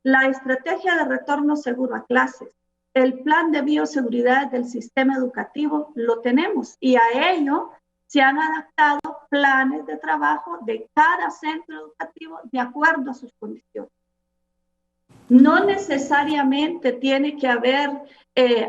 La estrategia de retorno seguro a clases, el plan de bioseguridad del sistema educativo lo tenemos y a ello se han adaptado planes de trabajo de cada centro educativo de acuerdo a sus condiciones. No necesariamente tiene que haber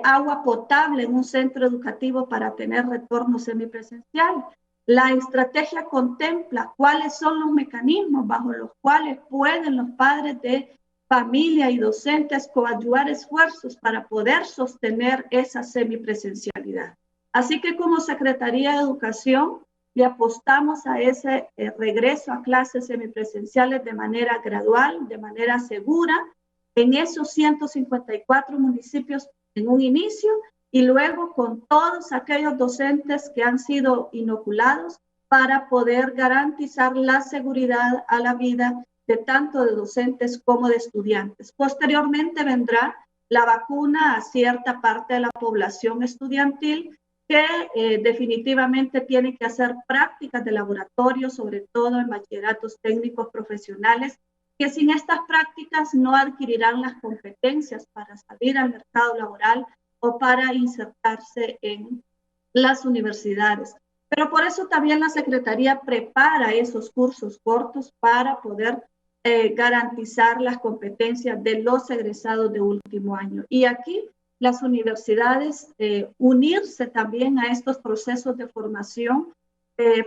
agua potable en un centro educativo para tener retorno semipresencial. La estrategia contempla cuáles son los mecanismos bajo los cuales pueden los padres de familia y docentes coadyuvar esfuerzos para poder sostener esa semipresencialidad. Así que como Secretaría de Educación le apostamos a ese regreso a clases semipresenciales de manera gradual, de manera segura, en esos 154 municipios en un inicio y luego con todos aquellos docentes que han sido inoculados para poder garantizar la seguridad a la vida de tanto de docentes como de estudiantes. Posteriormente vendrá la vacuna a cierta parte de la población estudiantil que definitivamente tiene que hacer prácticas de laboratorio, sobre todo en bachilleratos técnicos profesionales, que sin estas prácticas no adquirirán las competencias para salir al mercado laboral o para insertarse en las universidades. Pero por eso también la Secretaría prepara esos cursos cortos para poder garantizar las competencias de los egresados de último año. Y aquí las universidades unirse también a estos procesos de formación.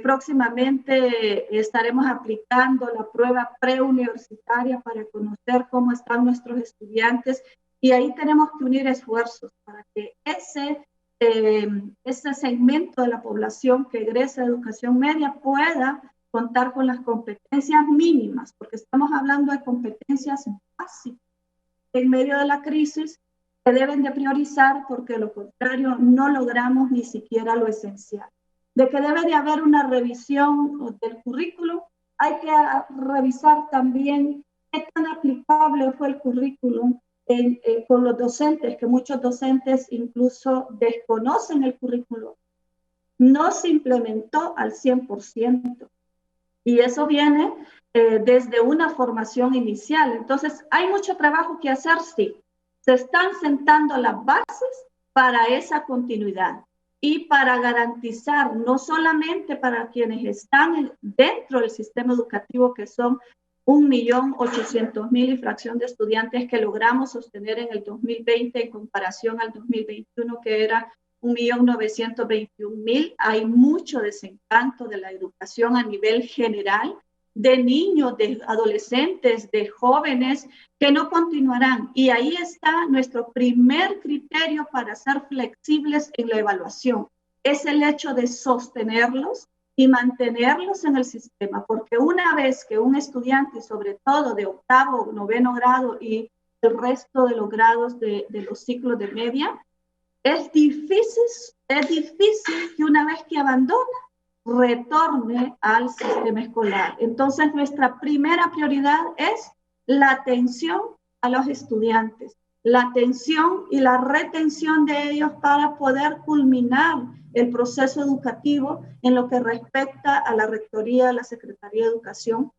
Próximamente estaremos aplicando la prueba preuniversitaria para conocer cómo están nuestros estudiantes y ahí tenemos que unir esfuerzos para que ese segmento de la población que egresa de educación media pueda contar con las competencias mínimas, porque estamos hablando de competencias básicas en medio de la crisis que deben de priorizar porque de lo contrario no logramos ni siquiera lo esencial. De que debe de haber una revisión del currículum, hay que revisar también qué tan aplicable fue el currículum con los docentes, que muchos docentes incluso desconocen el currículum. No se implementó al 100%. Y eso viene desde una formación inicial. Entonces, hay mucho trabajo que hacer, sí. Se están sentando las bases para esa continuidad y para garantizar, no solamente para quienes están dentro del sistema educativo, que son 1.800.000 y fracción de estudiantes que logramos sostener en el 2020 en comparación al 2021, que era 1.921.000. Hay mucho desencanto de la educación a nivel general, de niños, de adolescentes, de jóvenes que no continuarán. Y ahí está nuestro primer criterio para ser flexibles en la evaluación. Es el hecho de sostenerlos y mantenerlos en el sistema, porque una vez que un estudiante, sobre todo de octavo, noveno grado y el resto de los grados de los ciclos de media, es difícil que una vez que abandona, retorne al sistema escolar. Entonces, nuestra primera prioridad es la atención a los estudiantes, la atención y la retención de ellos para poder culminar el proceso educativo en lo que respecta a la rectoría de la Secretaría de Educación,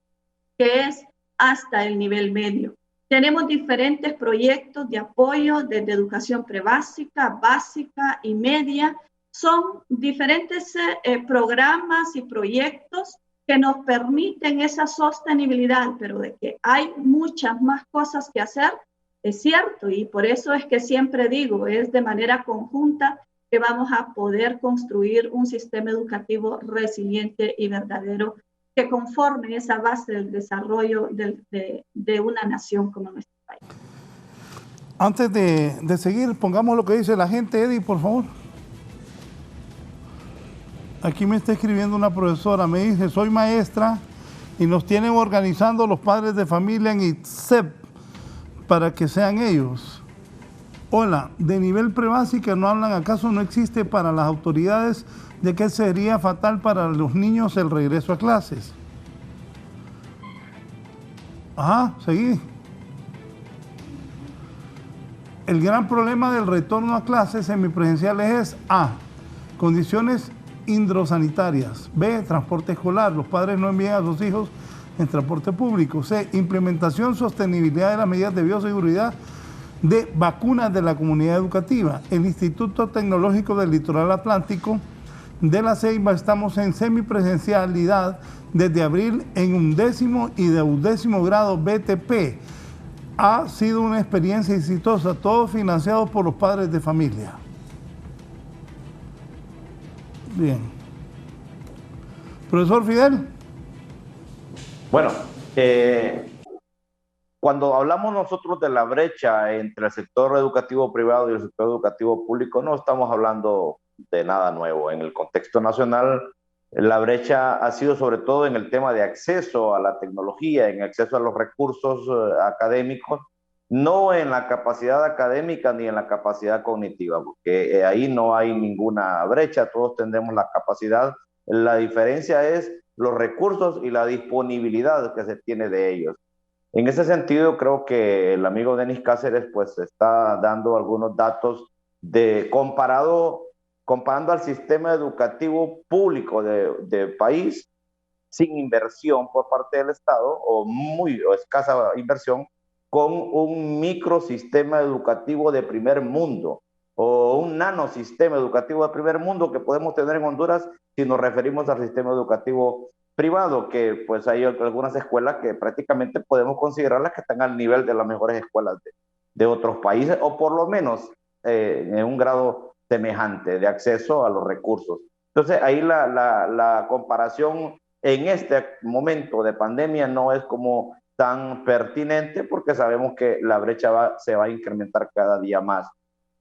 que es hasta el nivel medio. Tenemos diferentes proyectos de apoyo desde educación prebásica, básica y media. Son diferentes programas y proyectos que nos permiten esa sostenibilidad, pero de que hay muchas más cosas que hacer, es cierto, y por eso es que siempre digo, es de manera conjunta que vamos a poder construir un sistema educativo resiliente y verdadero que conforme esa base del desarrollo de una nación como nuestro país. Antes de seguir, pongamos lo que dice la gente, Eddie, por favor. Aquí me está escribiendo una profesora, me dice, soy maestra y nos tienen organizando los padres de familia en ITSEP para que sean ellos. Hola, de nivel prebásica no hablan, ¿acaso no existe para las autoridades de que sería fatal para los niños el regreso a clases? Ajá, seguí. El gran problema del retorno a clases semipresenciales es A, condiciones hidrosanitarias, B, transporte escolar, los padres no envían a sus hijos en transporte público, C, implementación, sostenibilidad de las medidas de bioseguridad, de vacunas de la comunidad educativa. El Instituto Tecnológico del Litoral Atlántico de La Ceiba estamos en semipresencialidad desde abril en 11º y 12º grado BTP. Ha sido una experiencia exitosa, todo financiado por los padres de familia. Bien. Profesor Fidel. Bueno, cuando hablamos nosotros de la brecha entre el sector educativo privado y el sector educativo público, no estamos hablando de nada nuevo. En el contexto nacional, la brecha ha sido sobre todo en el tema de acceso a la tecnología, en acceso a los recursos académicos, no en la capacidad académica ni en la capacidad cognitiva, porque ahí no hay ninguna brecha, todos tenemos la capacidad. La diferencia es los recursos y la disponibilidad que se tiene de ellos. En ese sentido, creo que el amigo Denis Cáceres pues está dando algunos datos comparando al sistema educativo público de país sin inversión por parte del Estado o escasa inversión con un microsistema educativo de primer mundo o un nanosistema educativo de primer mundo que podemos tener en Honduras si nos referimos al sistema educativo privado, que pues hay algunas escuelas que prácticamente podemos considerarlas que están al nivel de las mejores escuelas de otros países, o por lo menos en un grado semejante de acceso a los recursos. Entonces ahí la comparación en este momento de pandemia no es como tan pertinente porque sabemos que la brecha se va a incrementar cada día más.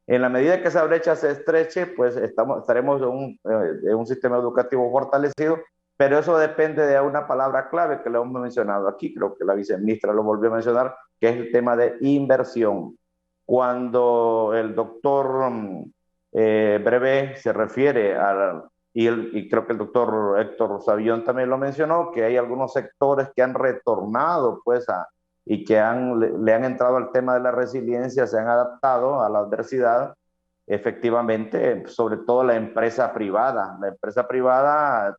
En la medida que esa brecha se estreche, pues estaremos en un sistema educativo fortalecido, pero eso depende de una palabra clave que le hemos mencionado aquí, creo que la viceministra lo volvió a mencionar, que es el tema de inversión. Cuando el doctor Brevé se refiere y creo que el doctor Héctor Savillón también lo mencionó, que hay algunos sectores que han retornado pues y que le han entrado al tema de la resiliencia, se han adaptado a la adversidad. Efectivamente, sobre todo la empresa privada,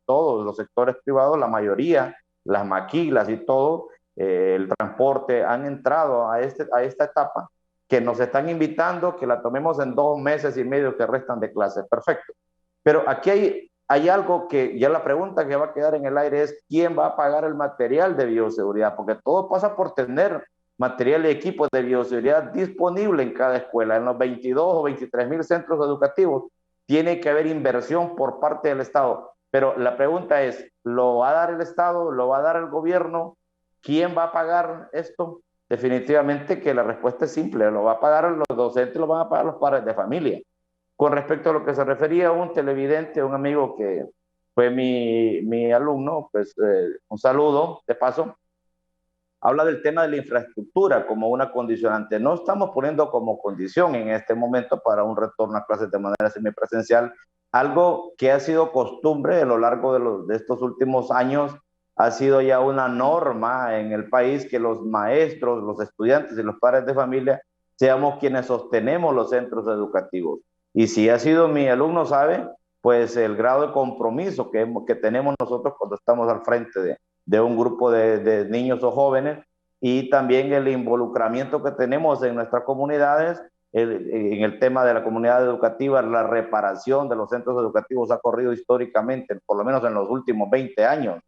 todos los sectores privados, la mayoría, las maquilas y todo, el transporte, han entrado a esta etapa que nos están invitando, que la tomemos en 2 meses y medio que restan de clases. Perfecto. Pero aquí hay algo que ya la pregunta que va a quedar en el aire es ¿quién va a pagar el material de bioseguridad? Porque todo pasa por tener material y equipos de bioseguridad disponible en cada escuela. En los 22 o 23 mil centros educativos tiene que haber inversión por parte del Estado. Pero la pregunta es, ¿lo va a dar el Estado? ¿Lo va a dar el gobierno? ¿Quién va a pagar esto? Definitivamente que la respuesta es simple, lo va a pagar los docentes, lo van a pagar los padres de familia. Con respecto a lo que se refería a un televidente, un amigo que fue mi alumno, pues un saludo de paso, habla del tema de la infraestructura como una condicionante. No estamos poniendo como condición en este momento para un retorno a clases de manera semipresencial, algo que ha sido costumbre a lo largo de estos últimos años, ha sido ya una norma en el país que los maestros, los estudiantes y los padres de familia seamos quienes sostenemos los centros educativos. Y si ha sido mi alumno, sabe, pues el grado de compromiso que tenemos nosotros cuando estamos al frente de un grupo de niños o jóvenes, y también el involucramiento que tenemos en nuestras comunidades, en el tema de la comunidad educativa. La reparación de los centros educativos ha corrido históricamente, por lo menos en los últimos 20 años,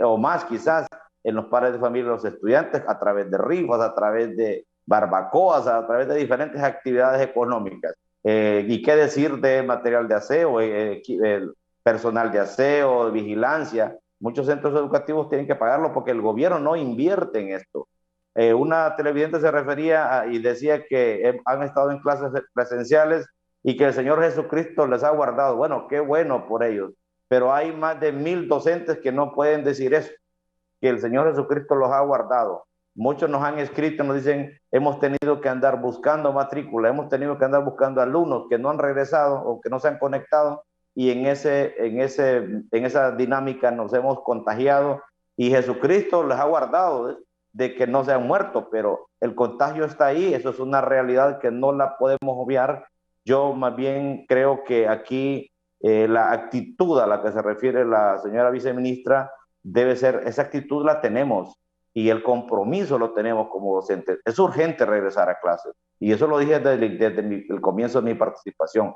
o más quizás, en los padres de familia y los estudiantes, a través de rifas, a través de barbacoas, a través de diferentes actividades económicas. Y qué decir de material de aseo, el personal de aseo, de vigilancia. Muchos centros educativos tienen que pagarlo porque el gobierno no invierte en esto. Una televidente se refería y decía que han estado en clases presenciales y que el Señor Jesucristo les ha guardado. Bueno, qué bueno por ellos, pero hay más de 1000 docentes que no pueden decir eso, que el Señor Jesucristo los ha guardado. Muchos nos han escrito, nos dicen, hemos tenido que andar buscando matrícula, hemos tenido que andar buscando alumnos que no han regresado o que no se han conectado, y en esa dinámica nos hemos contagiado, y Jesucristo les ha guardado de que no se han muerto, pero el contagio está ahí. Eso es una realidad que no la podemos obviar. Yo más bien creo que aquí la actitud a la que se refiere la señora viceministra debe ser, esa actitud la tenemos y el compromiso lo tenemos como docentes. Es urgente regresar a clases, y eso lo dije desde el comienzo de mi participación.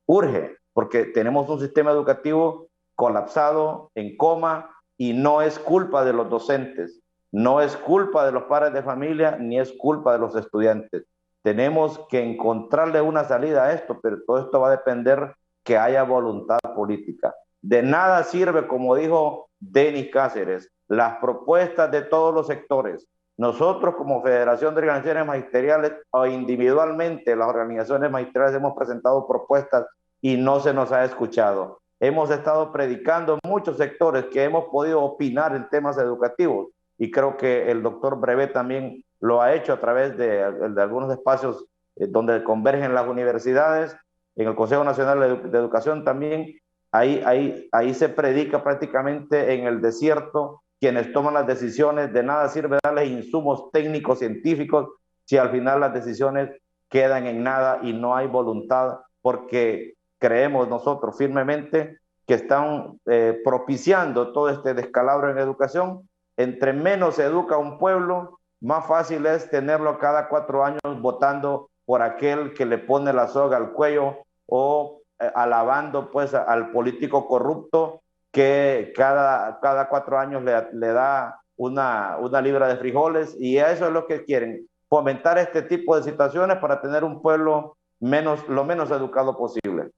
Urge, porque tenemos un sistema educativo colapsado, en coma, y no es culpa de los docentes, no es culpa de los padres de familia, ni es culpa de los estudiantes. Tenemos que encontrarle una salida a esto, pero todo esto va a depender que haya voluntad política. De nada sirve, como dijo Denis Cáceres, las propuestas de todos los sectores. Nosotros como Federación de Organizaciones Magisteriales o individualmente las organizaciones magisteriales hemos presentado propuestas y no se nos ha escuchado. Hemos estado predicando en muchos sectores que hemos podido opinar en temas educativos, y creo que el doctor Brevet también lo ha hecho a través de algunos espacios donde convergen las universidades, en el Consejo Nacional de Educación también. Ahí se predica prácticamente en el desierto. Quienes toman las decisiones, de nada sirve darles insumos técnicos, científicos, si al final las decisiones quedan en nada y no hay voluntad, porque creemos nosotros firmemente que están propiciando todo este descalabro en educación. Entre menos se educa un pueblo, más fácil es tenerlo cada 4 años votando por aquel que le pone la soga al cuello, o alabando pues al político corrupto que cada 4 años le da una libra de frijoles, y eso es lo que quieren, fomentar este tipo de situaciones para tener un pueblo lo menos educado posible.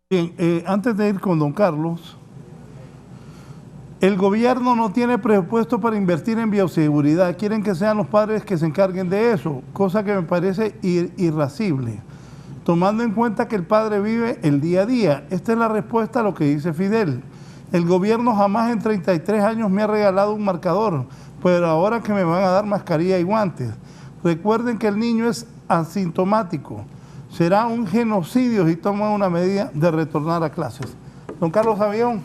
Bien, antes de ir con don Carlos, el gobierno no tiene presupuesto para invertir en bioseguridad. Quieren que sean los padres que se encarguen de eso, cosa que me parece irascible, tomando en cuenta que el padre vive el día a día. Esta es la respuesta a lo que dice Fidel. El gobierno jamás en 33 años me ha regalado un marcador, pero ahora que me van a dar mascarilla y guantes. Recuerden que el niño es asintomático. Será un genocidio si toman una medida de retornar a clases. Don Carlos Avión.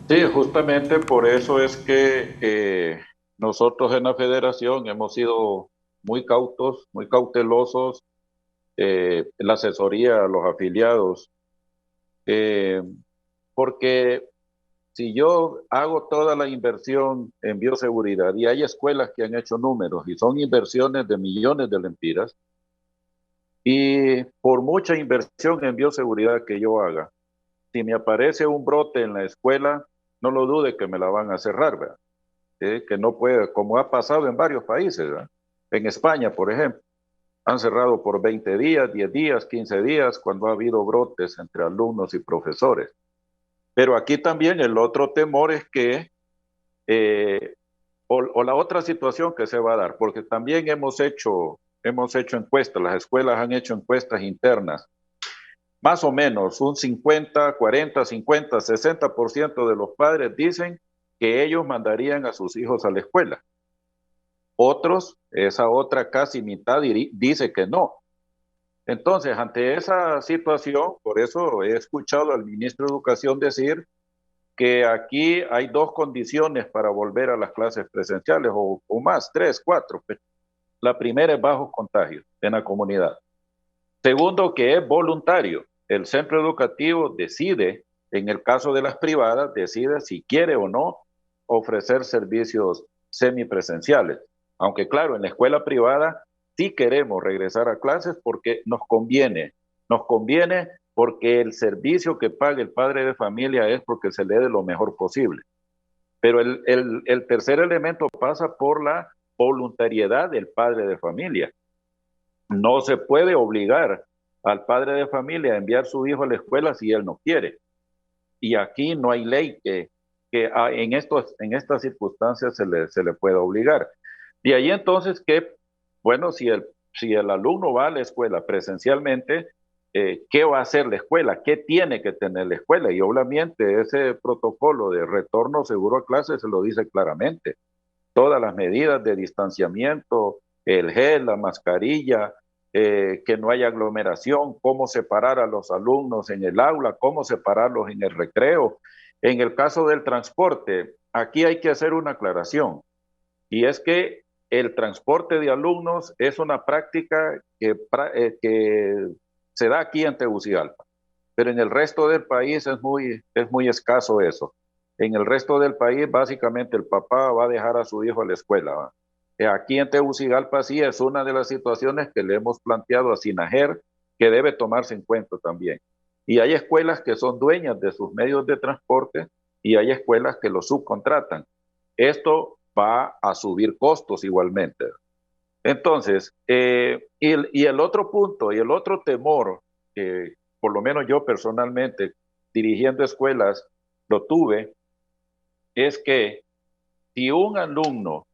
Sí, justamente por eso es que nosotros en la federación hemos sido muy cautos, muy cautelosos, la asesoría a los afiliados, porque si yo hago toda la inversión en bioseguridad, y hay escuelas que han hecho números y son inversiones de millones de lempiras, y por mucha inversión en bioseguridad que yo haga, si me aparece un brote en la escuela, no lo dude que me la van a cerrar, ¿verdad? Que no puede, como ha pasado en varios países, ¿verdad? En España, por ejemplo, han cerrado por 20 días, 10 días, 15 días, cuando ha habido brotes entre alumnos y profesores. Pero aquí también el otro temor es que, o la otra situación que se va a dar, porque también hemos hecho encuestas, las escuelas han hecho encuestas internas, más o menos un 50, 40, 50, 60% de los padres dicen que ellos mandarían a sus hijos a la escuela. Otros, esa otra casi mitad dice que no. Entonces, ante esa situación, por eso he escuchado al ministro de Educación decir que aquí hay 2 condiciones para volver a las clases presenciales, o más, 3, 4. La primera es bajos contagios en la comunidad. Segundo, que es voluntario. El centro educativo decide, en el caso de las privadas, decide si quiere o no ofrecer servicios semipresenciales. Aunque claro, en la escuela privada sí queremos regresar a clases porque nos conviene porque el servicio que paga el padre de familia es porque se le dé lo mejor posible. Pero el tercer elemento pasa por la voluntariedad del padre de familia. No se puede obligar al padre de familia a enviar a su hijo a la escuela si él no quiere. Y aquí no hay ley que en estas circunstancias se le pueda obligar. De ahí entonces que, bueno, si el alumno va a la escuela presencialmente, ¿qué va a hacer la escuela? ¿Qué tiene que tener la escuela? Y obviamente ese protocolo de retorno seguro a clases se lo dice claramente. todas las medidas de distanciamiento, el gel, la mascarilla, que no haya aglomeración, cómo separar a los alumnos en el aula, cómo separarlos en el recreo. En el caso del transporte, aquí hay que hacer una aclaración, y es que el transporte de alumnos es una práctica que se da aquí en Tegucigalpa, pero en el resto del país es muy escaso eso. En el resto del país, básicamente, el papá va a dejar a su hijo a la escuela, ¿va? Aquí en Tegucigalpa sí es una de las situaciones que le hemos planteado a SINAGER, que debe tomarse en cuenta también. Y hay escuelas que son dueñas de sus medios de transporte y hay escuelas que los subcontratan. Esto va a subir costos igualmente. Entonces, y el otro punto y el otro temor, que por lo menos yo personalmente, dirigiendo escuelas, lo tuve, es que si un alumno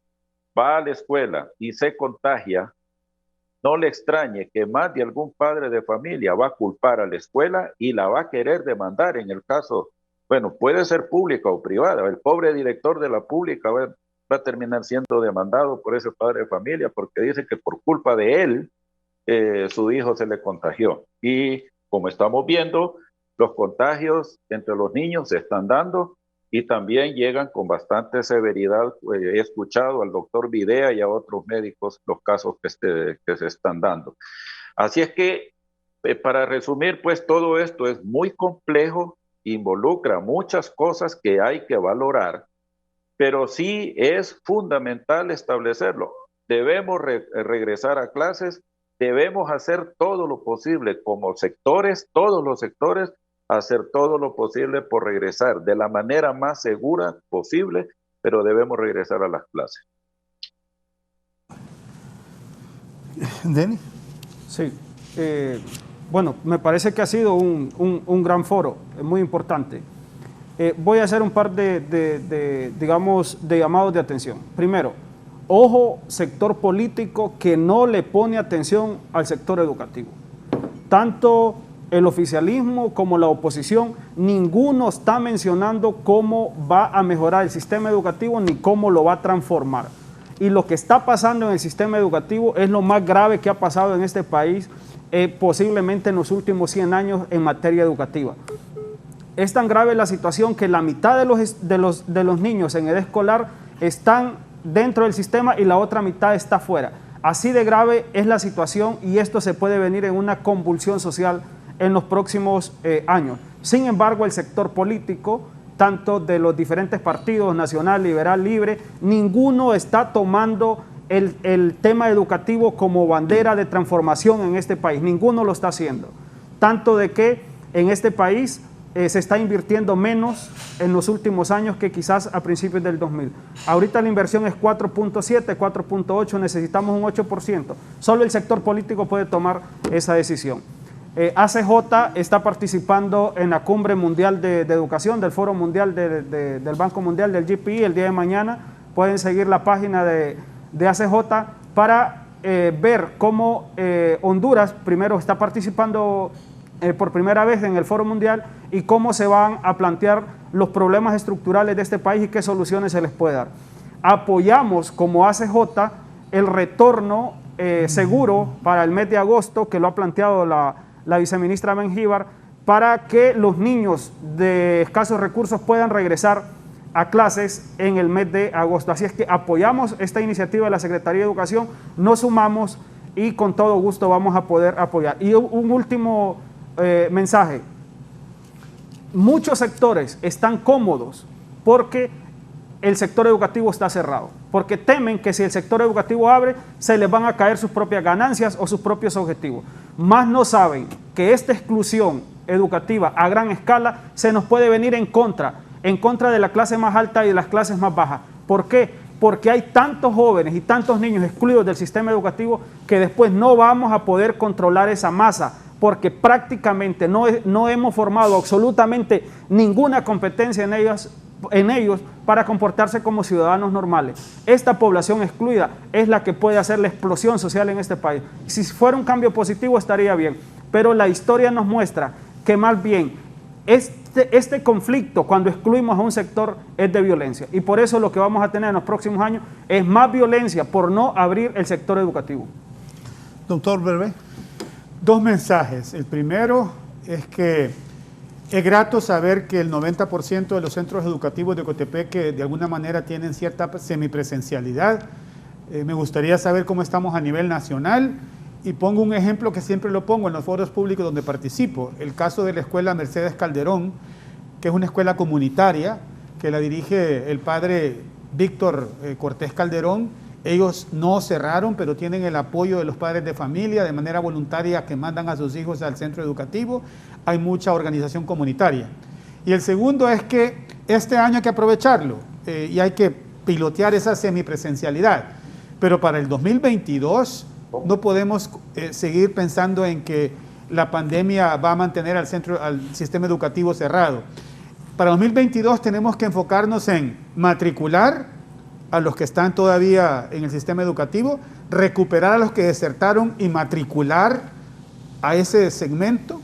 va a la escuela y se contagia, no le extrañe que más de algún padre de familia va a culpar a la escuela y la va a querer demandar en el caso, bueno, puede ser pública o privada. El pobre director de la pública va a terminar siendo demandado por ese padre de familia porque dice que por culpa de él su hijo se le contagió. Y como estamos viendo, los contagios entre los niños se están dando y también llegan con bastante severidad. He escuchado al doctor Videa y a otros médicos los casos que se están dando. Así es que, para resumir, pues todo esto es muy complejo, involucra muchas cosas que hay que valorar, pero sí es fundamental establecerlo. Debemos regresar a clases, debemos hacer todo lo posible como sectores, todos los sectores, hacer todo lo posible por regresar de la manera más segura posible, pero debemos regresar a las clases. Denis. Sí, bueno, me parece que ha sido un gran foro, muy importante. Voy a hacer un par digamos, de llamados de atención. Primero, ojo, sector político que no le pone atención al sector educativo. Tanto el oficialismo como la oposición, ninguno está mencionando cómo va a mejorar el sistema educativo ni cómo lo va a transformar. Y lo que está pasando en el sistema educativo es lo más grave que ha pasado en este país, posiblemente en los últimos 100 años en materia educativa. Es tan grave la situación que la mitad de los niños en edad escolar están dentro del sistema y la otra mitad está fuera. Así de grave es la situación y esto se puede venir en una convulsión social en los próximos años. Sin embargo, el sector político, tanto de los diferentes partidos, Nacional, Liberal, Libre, ninguno está tomando el tema educativo como bandera de transformación en este país. Ninguno lo está haciendo. Tanto de que en este país se está invirtiendo menos en los últimos años que quizás a principios del 2000. Ahorita la inversión es 4.7, 4.8, necesitamos un 8%. Solo el sector político puede tomar esa decisión. ACJ está participando en la Cumbre Mundial de Educación, del Foro Mundial del Banco Mundial, del GPI, el día de mañana. Pueden seguir la página de ACJ para ver cómo Honduras primero está participando por primera vez en el Foro Mundial y cómo se van a plantear los problemas estructurales de este país y qué soluciones se les puede dar. Apoyamos como ACJ el retorno seguro para el mes de agosto, que lo ha planteado la viceministra Mengíbar, para que los niños de escasos recursos puedan regresar a clases en el mes de agosto. Así es que apoyamos esta iniciativa de la Secretaría de Educación, nos sumamos y con todo gusto vamos a poder apoyar. Y un último mensaje. Muchos sectores están cómodos porque el sector educativo está cerrado, porque temen que si el sector educativo abre, se les van a caer sus propias ganancias o sus propios objetivos. Más no saben que esta exclusión educativa a gran escala se nos puede venir en contra de la clase más alta y de las clases más bajas. ¿Por qué? Porque hay tantos jóvenes y tantos niños excluidos del sistema educativo que después no vamos a poder controlar esa masa, porque prácticamente no hemos formado absolutamente ninguna competencia en ellos para comportarse como ciudadanos normales. Esta población excluida es la que puede hacer la explosión social en este país. Si fuera un cambio positivo estaría bien, pero la historia nos muestra que más bien este conflicto, cuando excluimos a un sector, es de violencia. Y por eso lo que vamos a tener en los próximos años es más violencia por no abrir el sector educativo. Doctor Berbé. 2 mensajes. El primero es que es grato saber que el 90% de los centros educativos de Cotepeque de alguna manera tienen cierta semipresencialidad. Me gustaría saber cómo estamos a nivel nacional. Y pongo un ejemplo que siempre lo pongo en los foros públicos donde participo, el caso de la escuela Mercedes Calderón, que es una escuela comunitaria que la dirige el padre Víctor Cortés Calderón. Ellos no cerraron, pero tienen el apoyo de los padres de familia de manera voluntaria que mandan a sus hijos al centro educativo. Hay mucha organización comunitaria. Y el segundo es que este año hay que aprovecharlo y hay que pilotear esa semipresencialidad. Pero para el 2022... no podemos seguir pensando en que la pandemia va a mantener al sistema educativo cerrado. Para 2022 tenemos que enfocarnos en matricular a los que están todavía en el sistema educativo, recuperar a los que desertaron y matricular a ese segmento,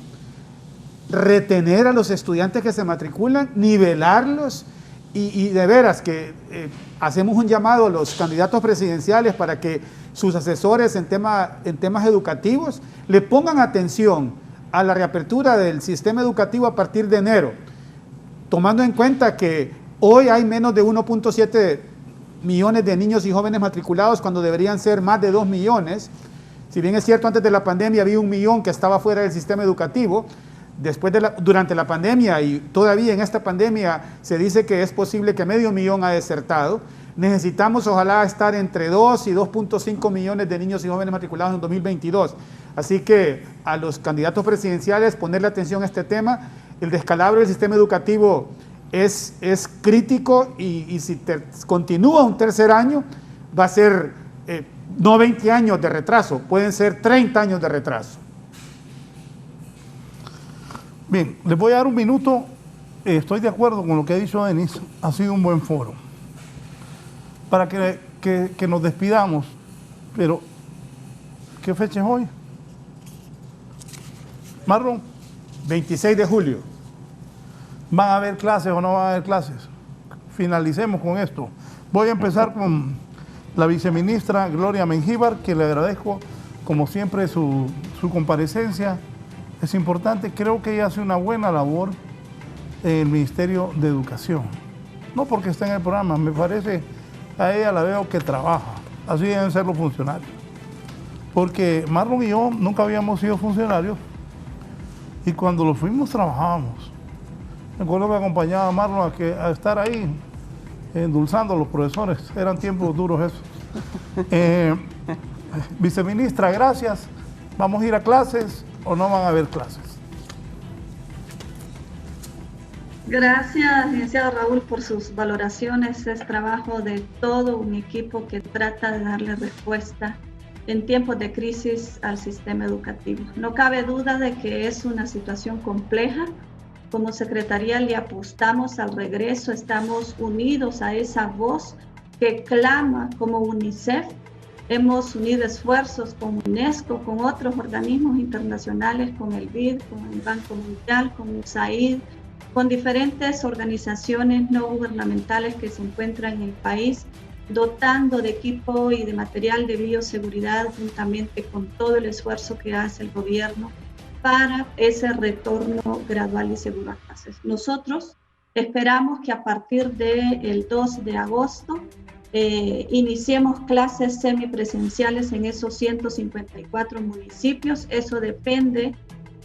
retener a los estudiantes que se matriculan, nivelarlos y de veras que hacemos un llamado a los candidatos presidenciales para que sus asesores en temas educativos le pongan atención a la reapertura del sistema educativo a partir de enero, tomando en cuenta que hoy hay menos de 1.7 millones de niños y jóvenes matriculados cuando deberían ser más de 2 millones. Si bien es cierto, antes de la pandemia había 1 millón que estaba fuera del sistema educativo, durante la pandemia y todavía en esta pandemia se dice que es posible que 500,000 ha desertado. Necesitamos ojalá estar entre 2 y 2.5 millones de niños y jóvenes matriculados en 2022. Así que a los candidatos presidenciales ponerle atención a este tema. El descalabro del sistema educativo es crítico y si continúa un tercer año va a ser no 20 años de retraso, pueden ser 30 años de retraso. Bien, les voy a dar un minuto. Estoy de acuerdo con lo que ha dicho Denis. Ha sido un buen foro. Para que nos despidamos. Pero, ¿qué fecha es hoy? Marlon. 26 de julio. ¿Van a haber clases o no van a haber clases? Finalicemos con esto. Voy a empezar con la viceministra Gloria Mengíbar, que le agradezco, como siempre, su comparecencia. Es importante, creo que ella hace una buena labor en el Ministerio de Educación. No porque esté en el programa, me parece, a ella la veo que trabaja. Así deben ser los funcionarios. Porque Marlon y yo nunca habíamos sido funcionarios y cuando lo fuimos trabajábamos. Me acuerdo que acompañaba a Marlon a estar ahí endulzando a los profesores. Eran tiempos duros esos. Viceministra, gracias. ¿Vamos a ir a clases o no van a haber clases? Gracias, licenciado Raúl, por sus valoraciones. Es trabajo de todo un equipo que trata de darle respuesta en tiempos de crisis al sistema educativo. No cabe duda de que es una situación compleja. Como Secretaría le apostamos al regreso, estamos unidos a esa voz que clama como UNICEF. Hemos unido esfuerzos con UNESCO, con otros organismos internacionales, con el BID, con el Banco Mundial, con USAID, con diferentes organizaciones no gubernamentales que se encuentran en el país, dotando de equipo y de material de bioseguridad, juntamente con todo el esfuerzo que hace el gobierno para ese retorno gradual y seguro a clases. Nosotros esperamos que a partir del 2 de agosto iniciemos clases semipresenciales en esos 154 municipios. Eso depende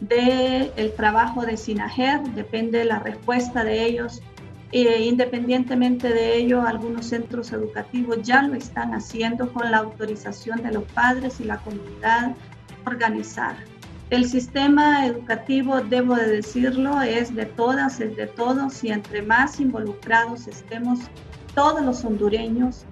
del trabajo de SINAGER, depende de la respuesta de ellos. Independientemente de ello, algunos centros educativos ya lo están haciendo con la autorización de los padres y la comunidad organizada. El sistema educativo, debo de decirlo, es de todas, es de todos, y entre más involucrados estemos todos los hondureños,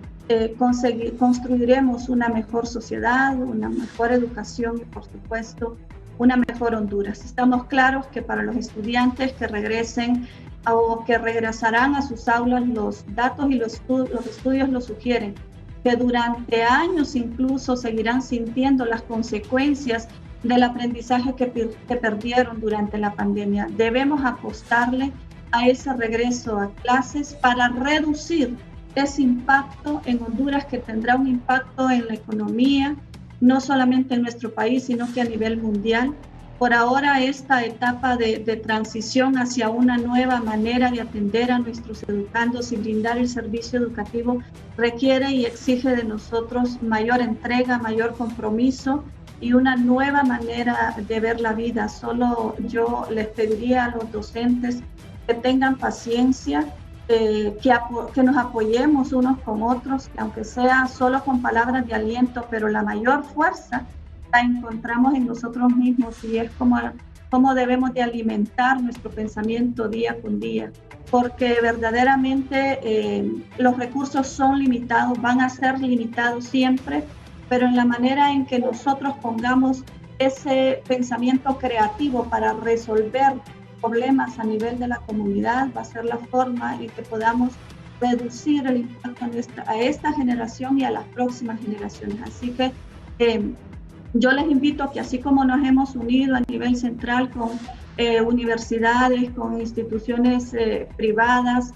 construiremos una mejor sociedad, una mejor educación y, por supuesto, una mejor Honduras. Estamos claros que para los estudiantes que regresen o que regresarán a sus aulas, los datos y los estudios lo sugieren, que durante años incluso seguirán sintiendo las consecuencias del aprendizaje que perdieron durante la pandemia. Debemos apostarle a ese regreso a clases para reducir ese impacto en Honduras, que tendrá un impacto en la economía, no solamente en nuestro país, sino que a nivel mundial. Por ahora, esta etapa de transición hacia una nueva manera de atender a nuestros educandos y brindar el servicio educativo requiere y exige de nosotros mayor entrega, mayor compromiso y una nueva manera de ver la vida. Solo yo les pediría a los docentes que tengan paciencia, que nos apoyemos unos con otros, que aunque sea solo con palabras de aliento, pero la mayor fuerza la encontramos en nosotros mismos, y es como debemos de alimentar nuestro pensamiento día con día, porque verdaderamente los recursos son limitados, van a ser limitados siempre, pero en la manera en que nosotros pongamos ese pensamiento creativo para resolver problemas a nivel de la comunidad, va a ser la forma en que podamos reducir el impacto a esta generación y a las próximas generaciones. Así que yo les invito a que, así como nos hemos unido a nivel central con universidades, con instituciones privadas,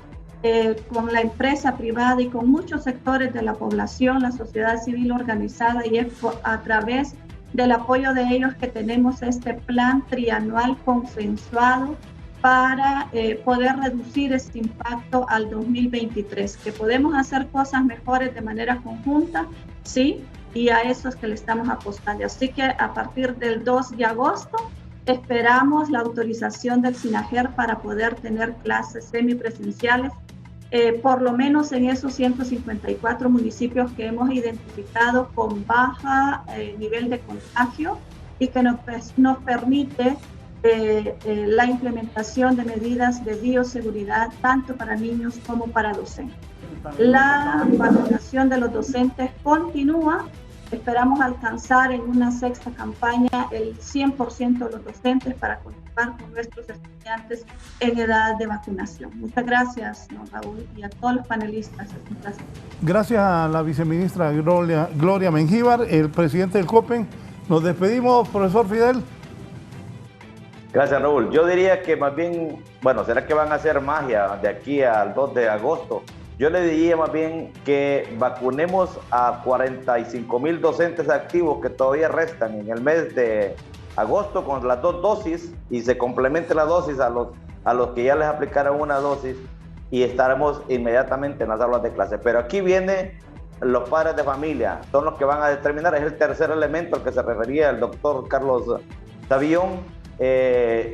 con la empresa privada y con muchos sectores de la población, la sociedad civil organizada, y es a través del apoyo de ellos que tenemos este plan trianual consensuado para poder reducir este impacto al 2023, que podemos hacer cosas mejores de manera conjunta, sí, y a eso es que le estamos apostando. Así que a partir del 2 de agosto esperamos la autorización del SINAGER para poder tener clases semipresenciales, por lo menos en esos 154 municipios que hemos identificado con baja nivel de contagio, y que nos permite la implementación de medidas de bioseguridad tanto para niños como para docentes. La vacunación de los docentes continúa. Esperamos alcanzar en una sexta campaña el 100% de los docentes para continuar con nuestros estudiantes en edad de vacunación. Muchas gracias, don Raúl, y a todos los panelistas. Gracias a la viceministra Gloria Mengíbar, el presidente del COPEN. Nos despedimos, profesor Fidel. Gracias, Raúl. Yo diría que más bien, bueno, ¿será que van a hacer magia de aquí al 2 de agosto? Yo le diría más bien que vacunemos a 45,000 docentes activos que todavía restan en el mes de agosto con las 2 dosis, y se complemente la dosis a los que ya les aplicaron una dosis, y estaremos inmediatamente en las aulas de clase. Pero aquí viene los padres de familia, son los que van a determinar, es el tercer elemento al que se refería el doctor Carlos Savión.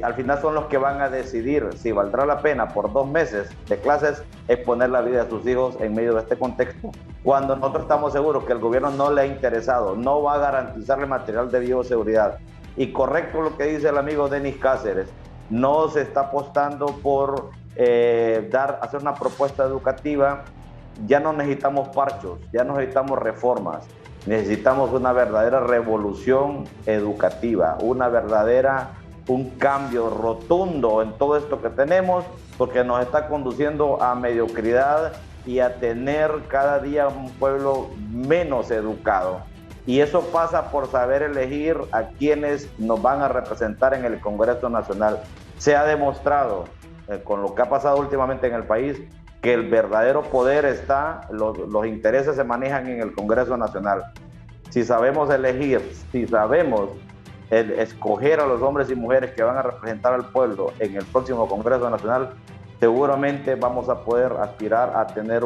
Al final son los que van a decidir si valdrá la pena por 2 meses de clases exponer la vida de sus hijos en medio de este contexto, cuando nosotros estamos seguros que el gobierno no le ha interesado, no va a garantizarle material de bioseguridad. Y correcto lo que dice el amigo Denis Cáceres, no se está apostando por hacer una propuesta educativa. Ya no necesitamos parchos, ya no necesitamos reformas, necesitamos una verdadera revolución educativa, un cambio rotundo en todo esto que tenemos, porque nos está conduciendo a mediocridad y a tener cada día un pueblo menos educado. Y eso pasa por saber elegir a quienes nos van a representar en el Congreso Nacional. Se ha demostrado, con lo que ha pasado últimamente en el país, que el verdadero poder está, los intereses se manejan en el Congreso Nacional. Si sabemos elegir, si sabemos escoger a los hombres y mujeres que van a representar al pueblo en el próximo Congreso Nacional, seguramente vamos a poder aspirar a tener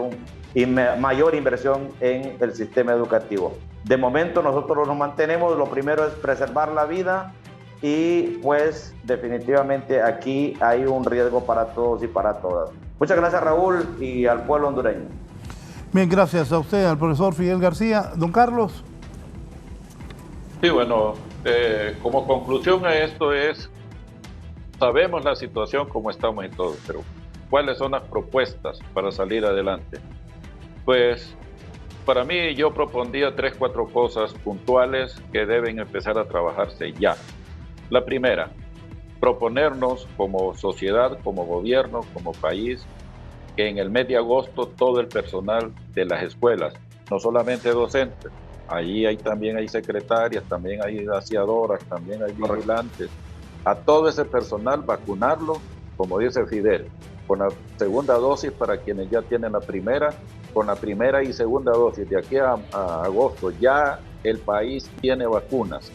mayor inversión en el sistema educativo. De momento nosotros nos mantenemos, lo primero es preservar la vida, y pues definitivamente aquí hay un riesgo para todos y para todas. Muchas gracias, Raúl, y al pueblo hondureño. Bien, gracias a usted, al profesor Fidel García. Don Carlos. Sí, bueno, como conclusión a esto sabemos la situación como estamos y todo, pero ¿cuáles son las propuestas para salir adelante? Pues para mí yo propondría 3, 4 cosas puntuales que deben empezar a trabajarse ya. La primera, proponernos como sociedad, como gobierno, como país, que en el mes de agosto todo el personal de las escuelas, no solamente docentes, Ahí también hay secretarias, también hay aseadoras, también hay vigilantes. A todo ese personal vacunarlo, como dice Fidel, con la segunda dosis para quienes ya tienen la primera, con la primera y segunda dosis. De aquí a agosto ya el país tiene vacunas.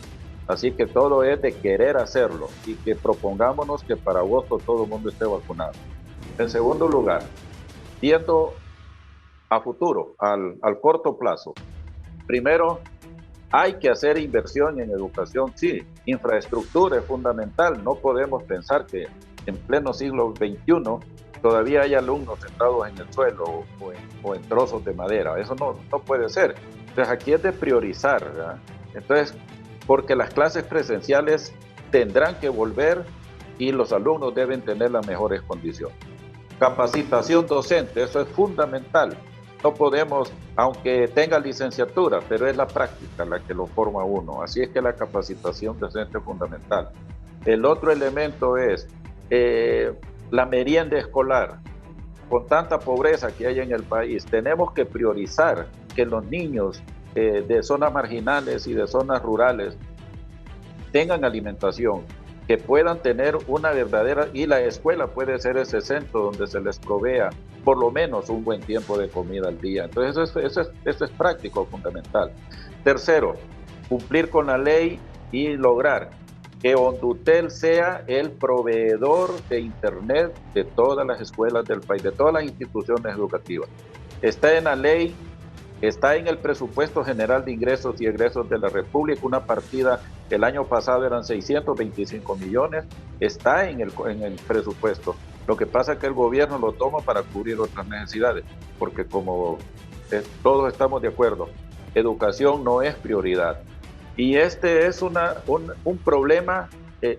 Así que todo es de querer hacerlo y que propongámonos que para agosto todo el mundo esté vacunado. En segundo lugar, viendo a futuro, al corto plazo, primero hay que hacer inversión en educación, sí, infraestructura es fundamental. No podemos pensar que en pleno siglo XXI todavía hay alumnos sentados en el suelo o en trozos de madera. Eso no puede ser. Entonces aquí es de priorizar, ¿verdad? Entonces, porque las clases presenciales tendrán que volver y los alumnos deben tener las mejores condiciones. Capacitación docente, eso es fundamental. No podemos, aunque tenga licenciatura, pero es la práctica la que lo forma uno. Así es que la capacitación docente es fundamental. El otro elemento es la merienda escolar. Con tanta pobreza que hay en el país, tenemos que priorizar que los niños de zonas marginales y de zonas rurales tengan alimentación, que puedan tener una verdadera, y la escuela puede ser ese centro donde se les provea por lo menos un buen tiempo de comida al día. Entonces eso es práctico, fundamental. Tercero, cumplir con la ley y lograr que Hondutel sea el proveedor de internet de todas las escuelas del país, de todas las instituciones educativas. Está en la ley, está en el presupuesto general de ingresos y egresos de la República, una partida, el año pasado eran 625 millones, está en el presupuesto. Lo que pasa es que el gobierno lo toma para cubrir otras necesidades, porque como todos estamos de acuerdo, educación no es prioridad. Y este es un problema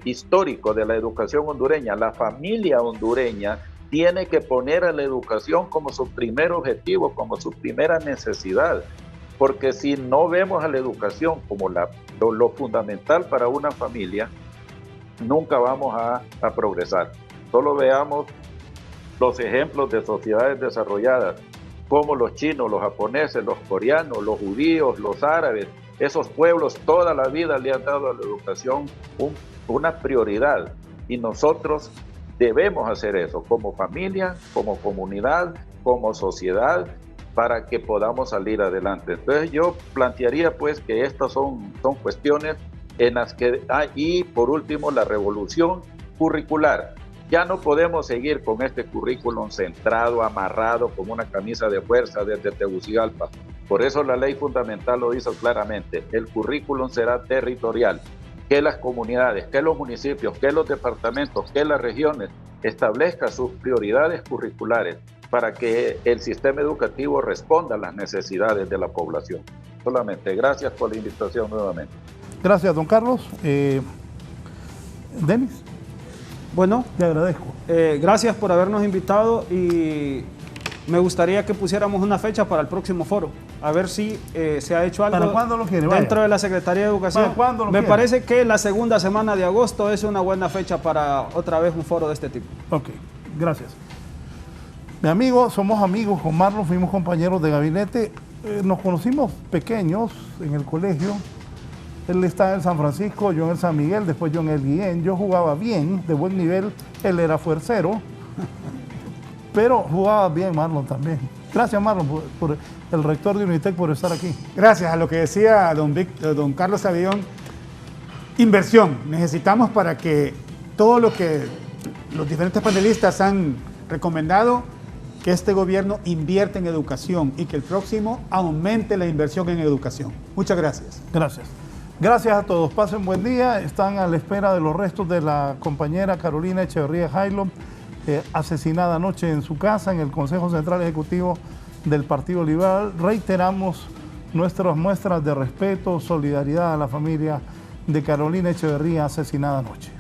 histórico de la educación hondureña. La familia hondureña tiene que poner a la educación como su primer objetivo, como su primera necesidad, porque si no vemos a la educación como lo fundamental para una familia, nunca vamos a progresar. Solo veamos los ejemplos de sociedades desarrolladas, como los chinos, los japoneses, los coreanos, los judíos, los árabes. Esos pueblos toda la vida le han dado a la educación una prioridad, y nosotros debemos hacer eso como familia, como comunidad, como sociedad, para que podamos salir adelante. Entonces yo plantearía pues que estas son cuestiones en las que y por último la revolución curricular. Ya no podemos seguir con este currículum centrado, amarrado como una camisa de fuerza desde Tegucigalpa. Por eso la ley fundamental lo hizo claramente. El currículum será territorial, que las comunidades, que los municipios, que los departamentos, que las regiones establezcan sus prioridades curriculares para que el sistema educativo responda a las necesidades de la población. Solamente, gracias por la invitación nuevamente. Gracias, don Carlos. Denis. Bueno, te agradezco. Gracias por habernos invitado y me gustaría que pusiéramos una fecha para el próximo foro, a ver si se ha hecho algo. ¿Para cuándo lo quiere? Dentro de la Secretaría de Educación. ¿Para cuándo lo Me quiere? parece que la segunda semana de agosto es una buena fecha para otra vez un foro de este tipo. Ok, gracias. Mi amigo, somos amigos con Marlon, fuimos compañeros de gabinete, nos conocimos pequeños en el colegio. Él estaba en San Francisco, yo en el San Miguel, después yo en el Guillén. Yo jugaba bien, de buen nivel, él era fuercero, pero jugaba bien Marlon también. Gracias Marlon por el rector de Unitec por estar aquí. Gracias a lo que decía don Carlos Avión, inversión. Necesitamos para que todo lo que los diferentes panelistas han recomendado, que este gobierno invierta en educación y que el próximo aumente la inversión en educación. Muchas gracias. Gracias. Gracias a todos. Pasen buen día. Están a la espera de los restos de la compañera Carolina Echeverría Jailo, asesinada anoche en su casa en el Consejo Central Ejecutivo del Partido Liberal. Reiteramos nuestras muestras de respeto, solidaridad a la familia de Carolina Echeverría, asesinada anoche.